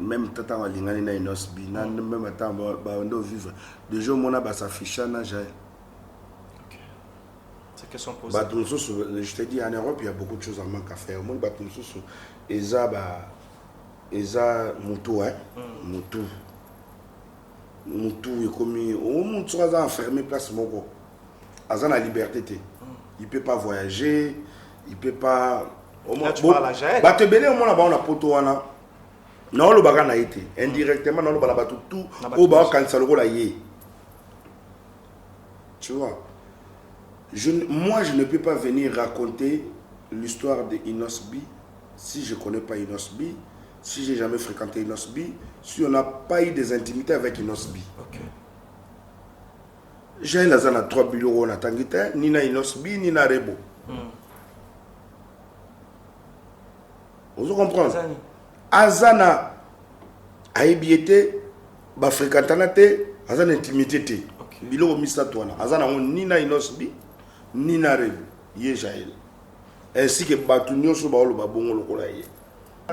même tata walingani na Inosbi na même temps ba ndo vivre de jour mona ba s'afficher na Jaël. C'est question posée. Je te dis en Europe il y a beaucoup de choses à manque à faire. Mon batumsusu eza mutu mutu comme au monde soit enfermé place moko. Aza na liberté té. Il peut pas voyager, il peut pas là, tu parles à Jaël. Ba te belé au moins là-bas on a poto wana. Non le baga na été indirectement non le bala tout au ba kanisa le la yé. Tu vois. Moi, je ne peux pas venir raconter l'histoire de Inosbi si je ne connais pas Inosbi, si j'ai jamais fréquenté Inosbi, si on n'a pas eu des intimités avec Inosbi. Ok. J'ai la 3 bureaux na Tangita, ni na Inosbi, ni na Rebo. Vous comprenez? Azana aïbiété, ba fréquentanate, azana intimité. Bilo misa toana. Azana on ni na Inosbi, ni na Rebo. Yé Jaël. Ainsi que Batunio sur Baolo Babongo Lokolaye.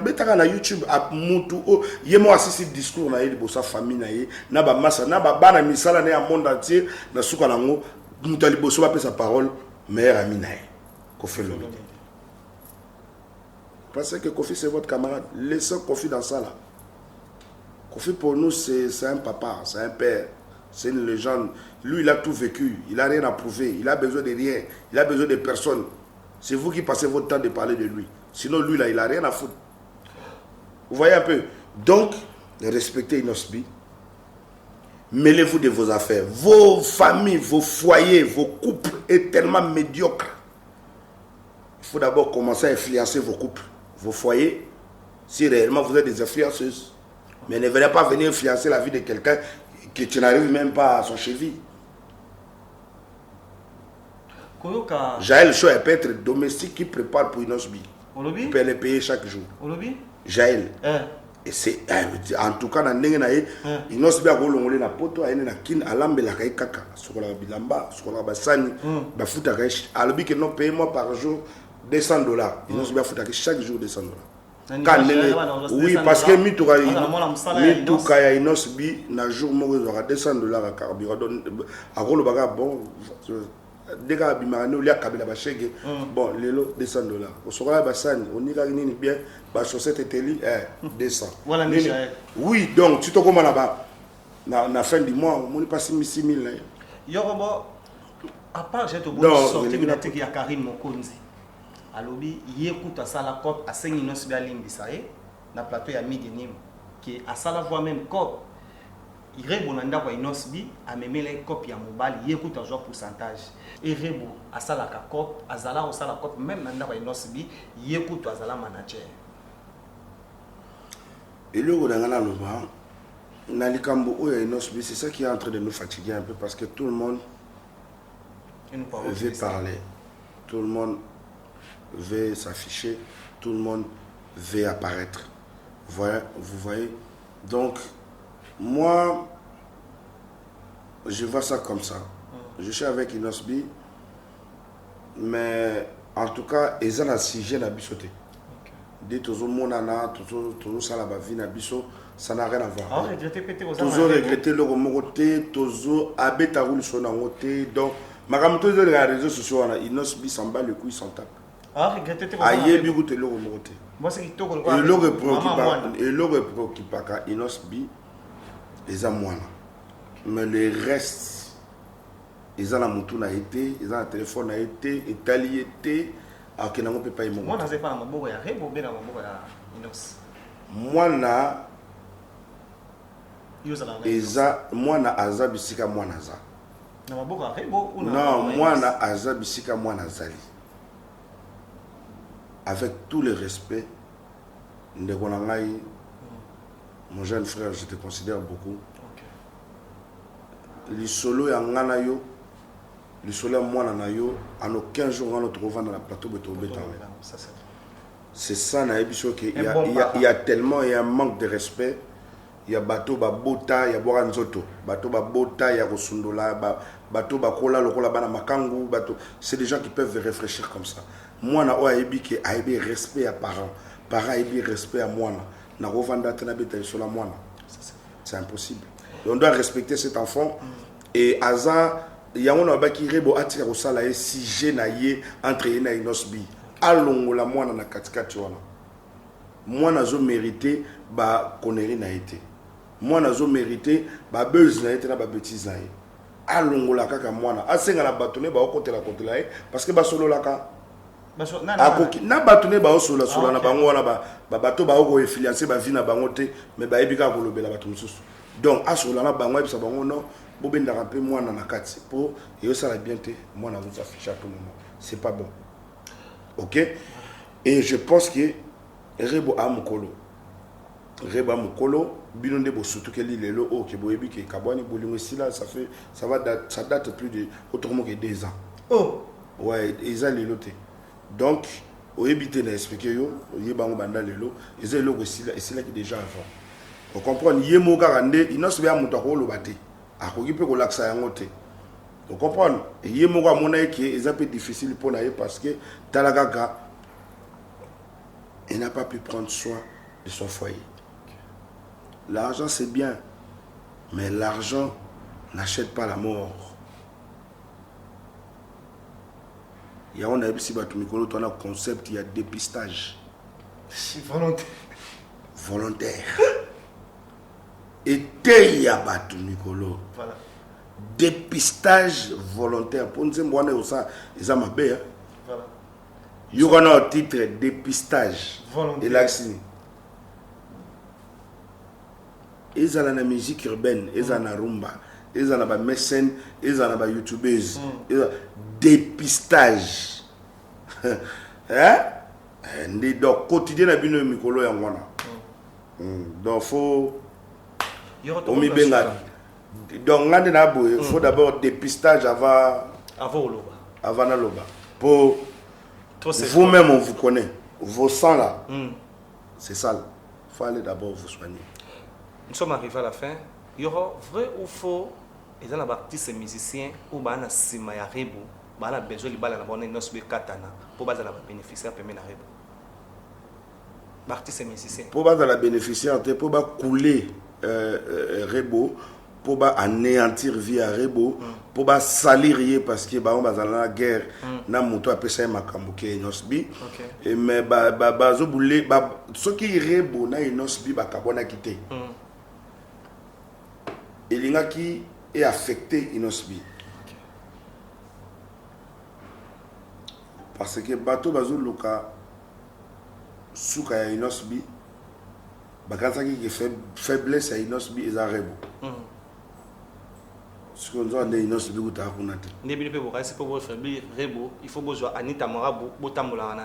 Betaka na YouTube a mutu o yemo assisi discours na yeli bosa famille na ye na ba massa na ba bana misala na ya monde entier na suka nango mutali boso ba pesa parole meilleur ami na ye Koffi Olomide. Parce que Koffi c'est votre camarade, laissez Koffi dans ça là. Koffi pour nous c'est un papa, c'est un père, c'est une légende. Lui il a tout vécu, il a rien à prouver, il a besoin de rien, il a besoin de personne. C'est vous qui passez votre temps de parler de lui. Sinon lui là il a rien à foutre. Vous voyez un peu. Donc, respectez Inosbi. Mêlez-vous de vos affaires. Vos familles, vos foyers, vos couples est tellement médiocre. Il faut d'abord commencer à influencer vos couples, vos foyers, si réellement vous êtes des influenceuses. Mais ne venez pas venir influencer la vie de quelqu'un que tu n'arrives même pas à son cheville. Jaël Cho peut être domestique qui prépare pour Inosbi. Il peut les payer chaque jour. Jaël. Et c'est en tout cas dans ndenge Inosbi a golongolé na poto a na kin alambela kay kaka sokola bilamba sokola basani ba futa kay alobi que non paye-moi par jour $200. Inosbi a futa chaque jour $200. Oui, parce que mituka ya Inosbi na jour moko aura $200 à carburant a golo baga bon dès que bimane olia kabila ba chege bon lelo $200 au sokola basani onika nini bien ba chaussette eteli 200 voilà. Oui, donc tu te comment là-bas na fin du mois on n'est pas 6 000 là yorobo à part j'ai to bon sorti de teki ya Karim Mokonzi alobi yekuta sala cop a 5 Inosbi alimbisa na plateau ya Midinim qui a sala voix même cop Irebo nanda kwa Inosbi a memele cop ya mobile yekuta genre pourcentage Irebo asala ka cop azala osala cop même nanda kwa Inosbi yekuta azala manager. Et le Godangana Loba Nalikambo Oya Inosbi, c'est ça qui est en train de nous fatiguer un peu parce que tout le monde veut parler, tout le monde veut s'afficher, tout le monde veut apparaître. Vous voyez. Donc moi, je vois ça comme ça. Je suis avec Inosbi, mais en tout cas, ils ont un sujet à bichoter. Dès toujours monana, toujours ça la vie na biso, ça n'a rien à voir. Toujours regretter le remonter, toujours abeta roule sur la montée. Donc, ma gamme tous les réseaux sociaux, Inosbi s'en bat le coup, ils s'en tapent. Aïe, bigout et le remonter. Et le préoccupant Inosbi. Ils ont moins. Mais le reste, ils ont la mouton a été, ils ont le téléphone a été, Italie été, alors qu'ils n'ont pas eu mon. Moi, je ne sais pas, moi, na moi, na Aza Bisika, moi, na Aza. Non, moi, na Aza Bisika, moi, na Zali. Avec tout le respect, mon jeune frère, je te considère beaucoup. Les solos et ngana yo, les solos moi na yo, en aucun jour on notre revend dans la plateau de Tobeta. C'est ça na ebiso que il y a tellement un manque de respect. Il y a bateau ba bota, il y a boranzoto, bateau ba bota, il y a rosundola, bateau ba kola lokola bana makangu, bateau. C'est des gens qui peuvent réfléchir comme ça. Moi na o ayebi que ayebi respect à parents, parents ayebi respect à moi na revenda tena beta sur la moi. C'est impossible. Et on doit respecter cet enfant. Et Aza, il y a un homme qui rebo atira au salaire si jeune entre Ina et Inosbi. Allons la moi na katikati wana. Moi nazo mérité ba connerie na été. Moi nazo mérité ba buzz na été na ba bêtise na été. Allons la kaka moi na. Asenga na batone ba côté la parce que ba solo la ka. Na batone ba solo solo na bango wana ba bato ba ko influencer ba vie na bango te mais ba ebika ko lobela bato mususu. Donc à ce moment-là, bango et ça bango non bobenda rapper moi na nakati pour et ça la bien moi na vous afficher à tout moment. C'est pas bon. OK? Et je pense que Rebo Amukolo. Rebo Amukolo binonde bo surtout que lilo o ke boyebi ke kabwani bolingo sila ça date plus de autrement que 2 ans. Oh. Ouais, ils ont l'éloté. Donc au éviter d'expliquer yo, yebango banda lelo, ils ont le sila et c'est là qui déjà avant. On comprend yemo garande, il n'a pas muto ko lo bate. Akoki pe ko laksa yango te. On comprend yemo ga mona ki est un peu difficile pour naïe parce que Talagaga il n'a pas pu prendre soin de son foyer. L'argent c'est bien, mais l'argent n'achète pas la mort. Il y a un concept, il y a dépistage. Volontaire. Volontaire. Et il y a Nicolo. Voilà. Dépistage volontaire. Pour nous, moi, ça, ils ont ma belle. Voilà. Il y aura un titre dépistage. Volontaire. Et là, ils ont la musique urbaine, ils ont la rumba, ils ont la mécène, ils ont la youtubeuse. Dépistage. Hein? Donc, quotidien, il y a un micro. Donc, il faut. Donc, il faut d'abord dépistage avant la loba. Pour vous-même, on vous connaît. Vos sangs là, c'est sale. Il faut aller d'abord vous soigner. Nous sommes arrivés à la fin. Il y aura vrai ou faux, il y a des artistes et musiciens ou des artistes qui ont besoin de katana pour bénéficier de la rebo. Artistes et musiciens. Pour bénéficier, pour couler rebo, pour anéantir vie à rebo, pour salir parce que on va la guerre, na moto a pêché makambuke nosbi. Mais bazo boulé ce qui rebo na nosbi ba kabona quitté. Et l'ingá qui est affecté inosbi. Parce que bateau bazo luka souka ya inosbi bakanza qui fait faiblesse à inosbi et à rebo. Ce qu'on doit dire inosbi ou ta kunate. Nebi pe boka c'est pour faiblir rebo, il faut besoin Anita Marabu botambola na.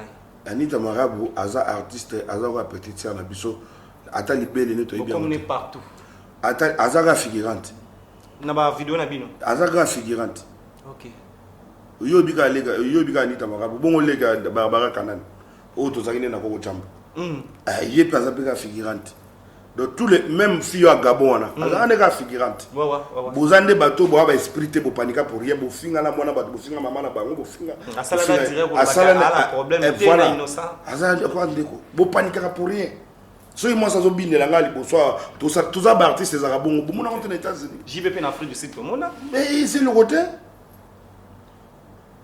Anita Marabu aza artiste aza wa petite na biso ata libele ne to bien. Comme partout. Ata aza figurante. Na ba vidéo na bino. Aza figurante. OK. Yo bika Anita Marabu bongo lega Barbara Kanane. O to zakine na ko chamba. Yé pas bika figurante. Donc tous les mêmes filles à Gabon là, aza ka figurante. Bozande bato bo ba esprit bo panika pour rien bo finga na mwana bato bo finga mama na bango bo finga. Asala na dire ko ba problème te na innocent. Aza ko ndeko bo panika pour rien. So moi ça zo binela ngali bo soit tout ça artiste les arabons bo mona aux États-Unis. JVP en Afrique du Sud mona. Mais c'est le côté.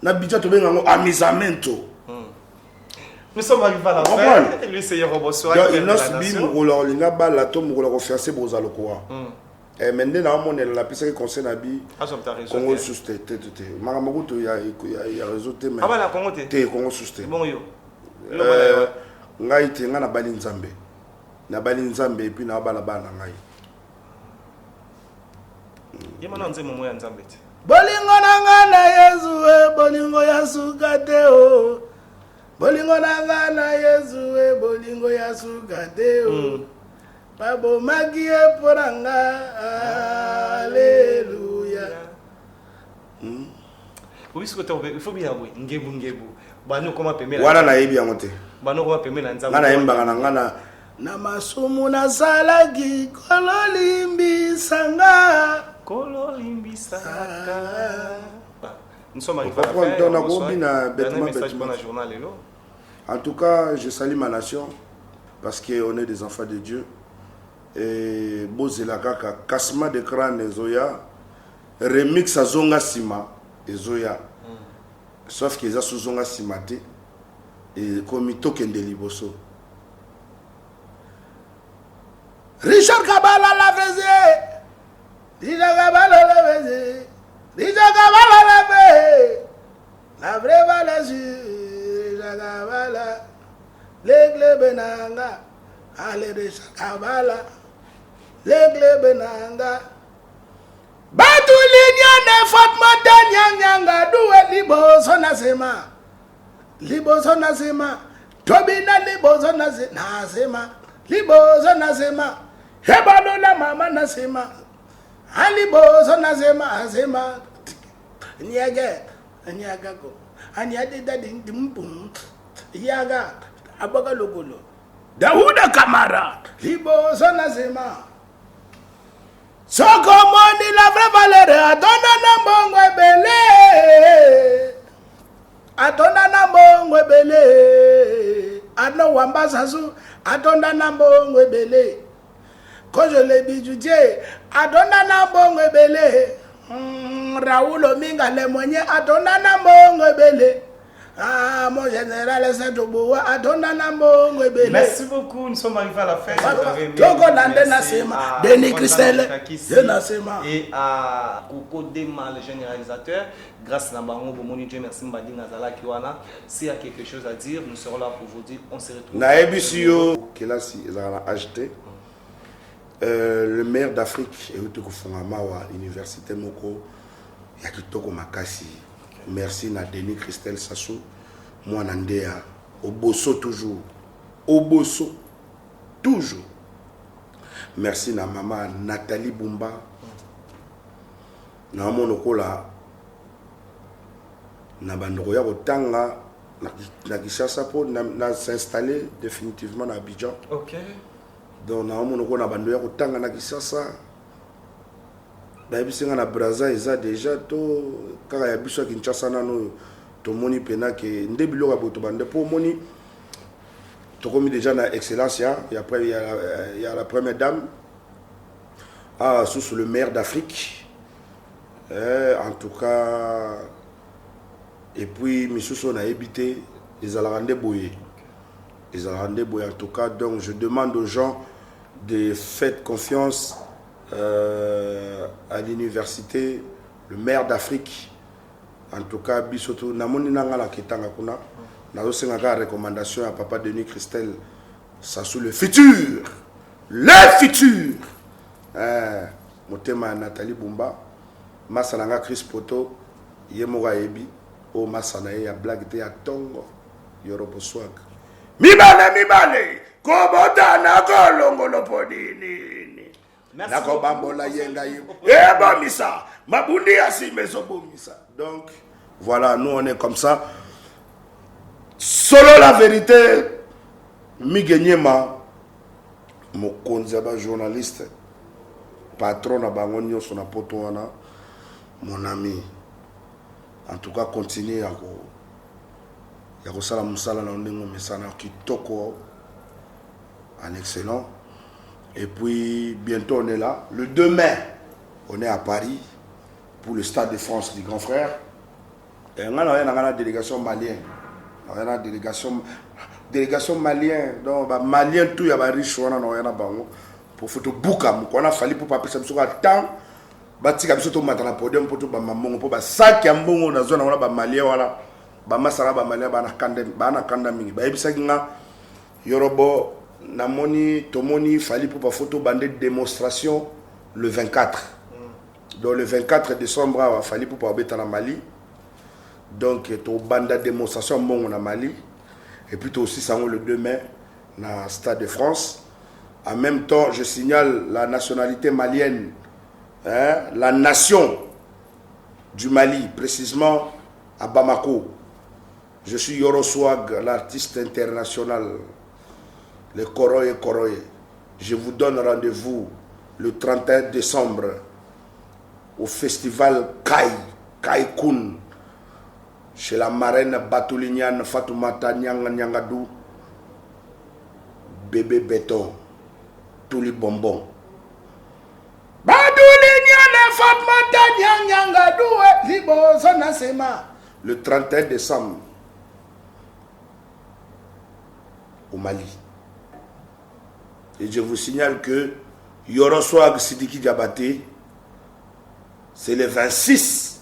Na bidja to benga amisamento. Nous sommes arrivés à la fin. Lui c'est Yoro Bonsoir. Il nous bi mukolo linga bala to mukolo ko fiancé bozalo ko. Et maintenant na mon la pisa que conseil na bi. Congo susté tete. Makambo to ya réseau te mais. Aba na Congo te. Te Congo susté. Bon yo. Ngai te ngana bali nzambe. Na bali nzambe et puis na bala bana ngai. Yemana nzembo moya nzambe te. Bolingo nanga na Yesu bolingo ya sukate o. Bolingo nanga na Yesu bolingo ya sukate o. Babo magie poranga alléluia. Obisko to il faut bien oui ngebu. Bano koma pemela. Wana na yebi yangote. Bano koma pemela nzambe. Ngana yemba ngana na masumu na salagi kololimbi sanga. Nous sommes arrivés à la fin. En tout cas, je salue ma nation parce qu'on est des enfants de Dieu. Et Bozela Kaka, Kasma de Kran et Zoya, remix à Zonga Sima et Zoya. Sauf qu'ils ont sous Zonga Simate et Komito Kendeliboso. Richard Kabala la faisait. Dija Kabala la faisait. Dija Kabala la faisait. La vraie valeur, Dija Kabala. L'aigle benanga. Allez, Richard Kabala. L'aigle benanga. Bye! Batulinyane Fatma Nyanga duwe liboso nasema Tobina liboso nasema liboso nasema hebalola mama nasema aliboso nasema nyaga go anyade dadi ndimbum yaga abaga logolo Daouda Kamara liboso nasema Soko moni la vraie valeur Atonda na mbongo ebele Ano wamba sasu Atonda na mbongo ebele Quand je l'ai bijouté Atonda na mbongo ebele Raoul Ominga le moigné Atonda na mbongo ebele Ah, mon général Saint-Oboua, Atonda na mbongo ebele. Merci beaucoup, nous sommes arrivés à la fin. Togo Nande Nasema, Denis Christel, Nasema. Et à Koko Dema, le jeune réalisateur, grâce à Nabango, Bomoni Dieu, merci Mbadi Nazala Kiwana. S'il y a quelque chose à dire, nous serons là pour vous dire, on se retrouve. Naebisio, Kelasi, ils ont acheté. Le maire d'Afrique, Eutoko Fongamawa, Université Moko, Yakitoko Makasi. Merci na Denis Christel Sassou, moi Nandea, Oboso toujours, Oboso toujours. Merci na maman Nathalie Bumba, na monokola, na bandroya Otanga, na Kishasa po na s'installer définitivement à Abidjan. Ok. Donc na monokola na bandroya Otanga na Kishasa. Babisinga na Brazza eza déjà to kaka ya biso Kinshasa nano to moni pena ke ndebilo ka boto bande po moni to komi déjà na excellence et après il y a la première dame sous le maire d'Afrique en tout cas et puis misuso na habité les alarande boye en tout cas. Donc je demande aux gens de faire confiance à l'université, le maire d'Afrique, en tout cas, bisoto namoni nangala kitanga kuna, nazo senga recommandation à papa Denis Christel, ça sous le futur, motema Nathalie Bumba, masalanga Chris Poto, yemoga ebi, o masanae ya blague te ya tongo, yorobo swag. Mibale, kobota na kolongo lopodini. Nako bambola yenga misa mabundi asi mesobo misa. Donc voilà, nous on est comme ça. Solo la vérité, Migenyema mokonzaba journaliste patron na bangonyo sona poto wana mon ami. En tout cas, continuez à go sala musala na ndingo mesana kitoko en excellent. Et puis, bientôt, on est là. Le 2 mai, on est à Paris pour le Stade de France du Grand Frère. Et on a une délégation malienne. On a une délégation malienne. Donc, malien, tout, il y a des riches, on a pour photo boukam. On a fallu pour papier, ça me sera temps. Bati comme ça, tout le monde dans le podium pour tout le monde. Pour ça, qui est un bon dans la zone, on a des maliens, voilà. Masara, des maliens, bana kandami. Ebisagina, Yorobo. Namoni, Tomoni, fallait pour photo bandé de démonstration le 24. Donc le 24 décembre, il fallait pour pas en Mali. Donc ton banda de démonstration bon en Mali. Et puis aussi ça le 2 mai dans Stade de France. En même temps, je signale la nationalité malienne, la nation du Mali, précisément à Bamako. Je suis Yoro Swag, l'artiste international. Le Koroye. Je vous donne rendez-vous le 31 décembre au festival Kai Kun chez la marraine Batulignane Fatoumata Nyangadou, bébé béton, tous les bonbons. Batulignane Fatoumata Nyangadou, libo sonasema. Le 31 décembre au Mali. Et je vous signale que Yoroswag Sidiki Diabaté, c'est le 26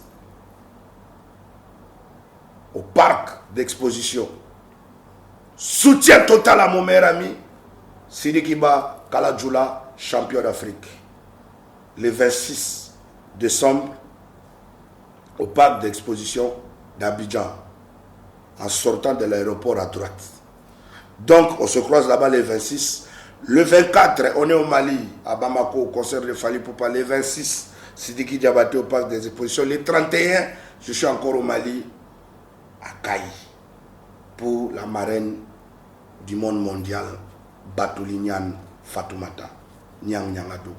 au parc d'exposition. Soutien total à mon meilleur ami, Sidiki Ba Kaladjoula, champion d'Afrique. Le 26 décembre au parc d'exposition d'Abidjan, en sortant de l'aéroport à droite. Donc, on se croise là-bas les 26. Le 24, on est au Mali, à Bamako, au concert de Fally Poupa. Le 26, Sidiki Diabaté au parc des expositions. Le 31, je suis encore au Mali, à Kaï, pour la marraine du monde mondial, Batoulignan Fatoumata, Nyang Nyangado.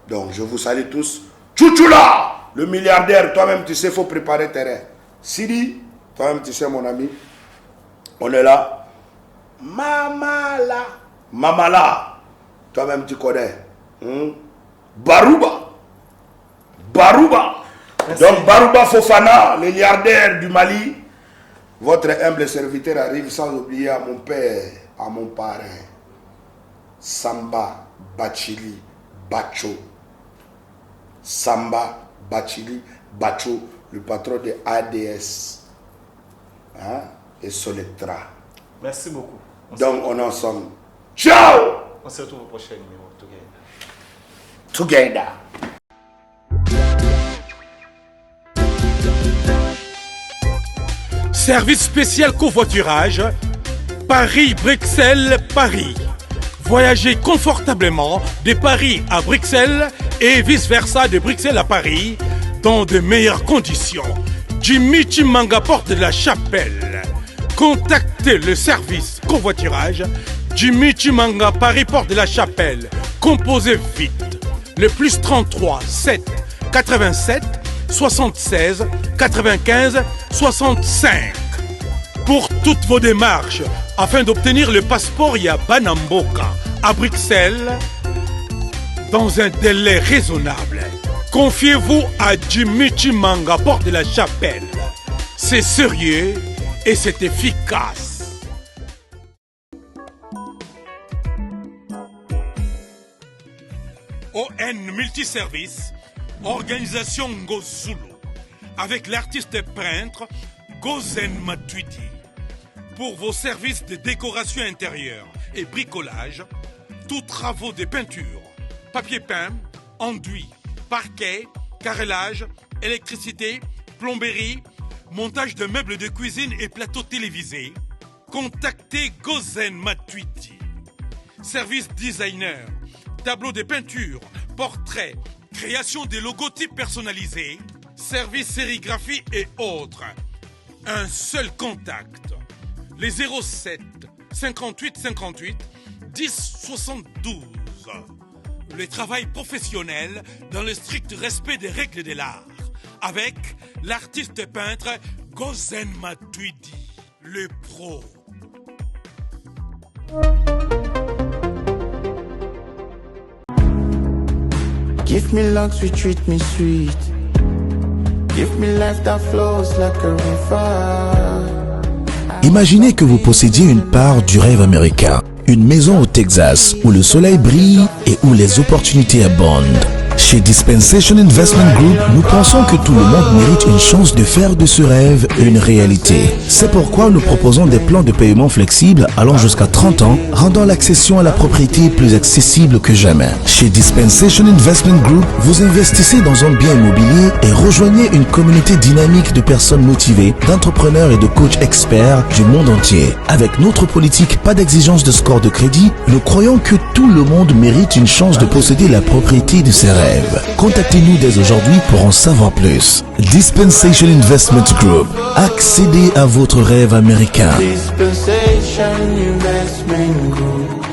Donc, je vous salue tous. Tchouchoula, le milliardaire, toi-même, tu sais, il faut préparer terrain. Sidi, toi-même, tu sais, mon ami, on est là. Mamala, Mamala, toi-même, tu connais. Barouba. Merci. Donc, Barouba Fofana, le milliardaire du Mali, votre humble serviteur arrive sans oublier à mon père, à mon parrain, Samba Bachili Bacho. Samba Bachili Bacho, le patron de ADS et Soletra. Merci beaucoup. Donc on est ensemble. Ciao! On se retrouve au prochain numéro. Together. Service spécial covoiturage, Paris-Bruxelles-Paris. Voyagez confortablement de Paris à Bruxelles et vice-versa de Bruxelles à Paris dans de meilleures conditions. Jimmy Chimanga, porte de la Chapelle. Contactez le service covoiturage Jimmy Chimanga, Paris, porte de la Chapelle. Composez vite. Le plus 33 7 87 76 95 65. Pour toutes vos démarches, afin d'obtenir le passeport Yabanamboka à Bruxelles, dans un délai raisonnable, confiez-vous à Jimmy Chimanga, porte de la Chapelle. C'est sérieux et c'est efficace. ON Multiservice, organisation Ngozulu, avec l'artiste peintre Gozen Matuidi. Pour vos services de décoration intérieure et bricolage, tous travaux de peinture, papier peint, enduit, parquet, carrelage, électricité, plomberie, montage de meubles de cuisine et plateaux télévisés, contactez Gozen Matuidi. Service designer, tableau de peinture, portrait, création de logotypes personnalisés, service sérigraphie et autres. Un seul contact. Les 07 58 58 10 72. Le travail professionnel dans le strict respect des règles de l'art. Avec l'artiste peintre Gozen Matuidi, le pro. Give me luck, sweet, treat me sweet. Give me life that flows like a river. Imaginez que vous possédiez une part du rêve américain, une maison au Texas où le soleil brille et où les opportunités abondent. Chez Dispensation Investment Group, nous pensons que tout le monde mérite une chance de faire de ce rêve une réalité. C'est pourquoi nous proposons des plans de paiement flexibles allant jusqu'à 30 ans, rendant l'accession à la propriété plus accessible que jamais. Chez Dispensation Investment Group, vous investissez dans un bien immobilier et rejoignez une communauté dynamique de personnes motivées, d'entrepreneurs et de coachs experts du monde entier. Avec notre politique pas d'exigence de score de crédit, nous croyons que tout le monde mérite une chance de posséder la propriété de ses rêves. Contactez-nous dès aujourd'hui pour en savoir plus. Dispensation Investment Group. Accédez à votre rêve américain. Dispensation Investment Group.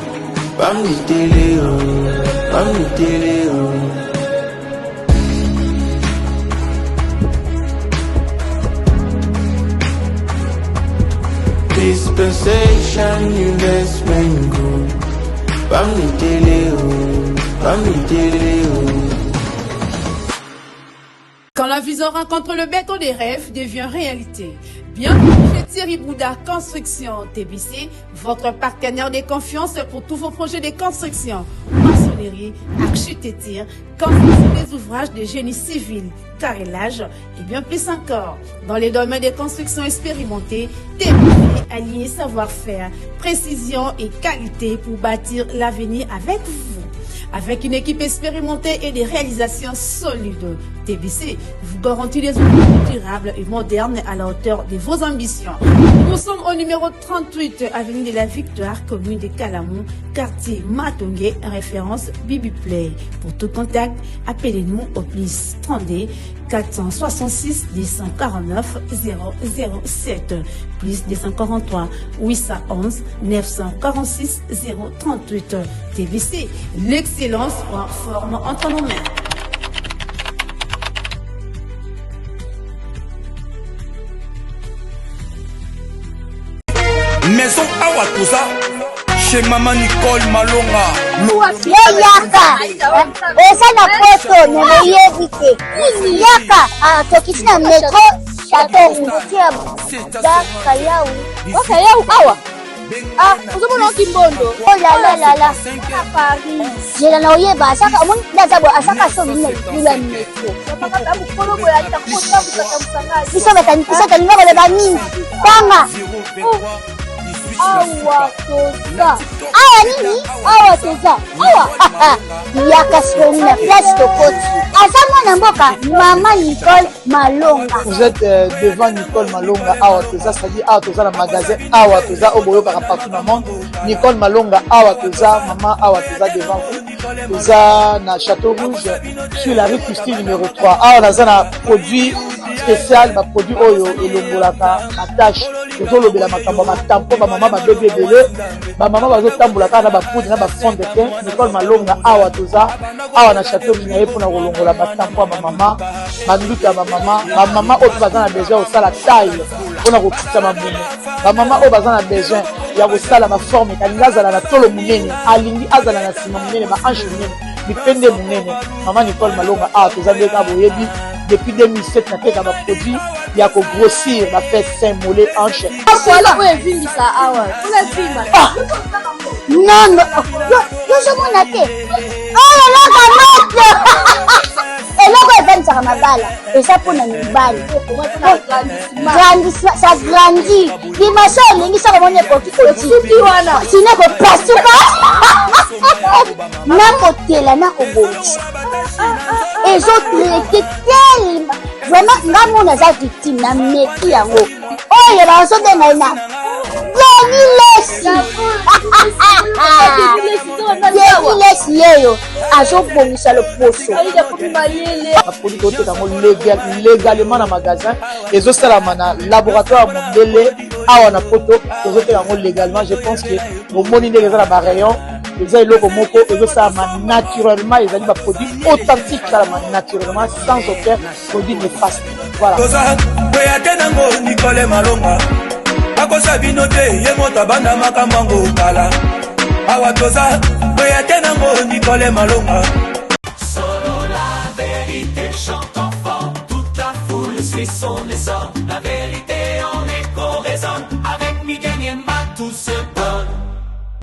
Dispensation Investment Group. Quand la vision rencontre le béton des rêves devient réalité. Bienvenue chez Thierry Bouda Construction TBC, votre partenaire de confiance pour tous vos projets de construction, maçonnerie, architecture, construction des ouvrages de génie civil, carrelage et bien plus encore. Dans les domaines de construction expérimentés, TBC allié savoir-faire, précision et qualité pour bâtir l'avenir avec vous. Avec une équipe expérimentée et des réalisations solides, TBC vous garantit des outils durables et modernes à la hauteur de vos ambitions. Nous sommes au numéro 38, avenue de la Victoire, commune de Calamou, quartier Matongé, référence Bibi Play. Pour tout contact, appelez-nous au plus 32 466 249 007 plus 243 811 946 038. TVC, l'excellence en forme entre nos mains. Maison Awatosa chez Maman Nicole Malonga. Yaka eza na poto nayebi te yaka tokisi na metro chateau ngutia daka yau awa uzomona kimbondo la Paris jela na oyeba asaka mon lazabo asaka so mina lula metro biso batani ngaba ba mingi tanga awa toza yaka soni na place tokoti aza mwana mboka Maman Nicole Malonga. Vous êtes devant Nicole Malonga awa toza, c'est-à-dire awa toza na magasin awa toza oboyoka partout dans le monde. Nicole Malonga awa toza, maman awa toza devant vous. Toza na Château Rouge sur la rue Christine numéro 3. Awa naza na produit spécial, ba produit oyo elongolaka attache tozolobela makambo matampo ba mama ba bébé belé ba mama bazotambola kaka na ba poudre na ba fond de teint. Nicole Malonga awa toza awa na Château Minaye pour na kolongola matampo ba mama banduta ba mama oyo baza na besoin osala taille mpona kokita mamumu ba mama oyo baza na besoin ya kosala maforme kalingi azala na tolo munene alingi azala na nsima munene mahanche munene mipende munene. Maman Nicole Malonga awa toza ndeka boyebi depuis 2007 nateka baproduit ya kogrossir bafesse sein mollet hanche non yozomona te eloko evanisaka mabala eza mpona mibali ça grandit dimension elingi soko mona ekokikoti wana sino kopasuka nakotela nakobongisa ezotraite telema vraiment nga mona aza victime na meki yango oyo bazobenga na Lesi yeyo azobongisa loposo apoli koteka ngo légalement na magasin ezosalama na laboratoire mondele awa na poto tozoteka ngo légalement. Je pense que omoni ndenge eza na barayon eza eloko moko ezosalama naturellement, ezali baproduit authentique salama naturellement sans aucun produit néfaste. Voilà. Nicole Malonga akosa bino te ye moto abanda makambo kala awa toza boya te nango Nicole Malonga. Solo la vérité chante enfant, toute la foule suit son essor. La vérité en écho résonne avec Miguel Niemba, tout ce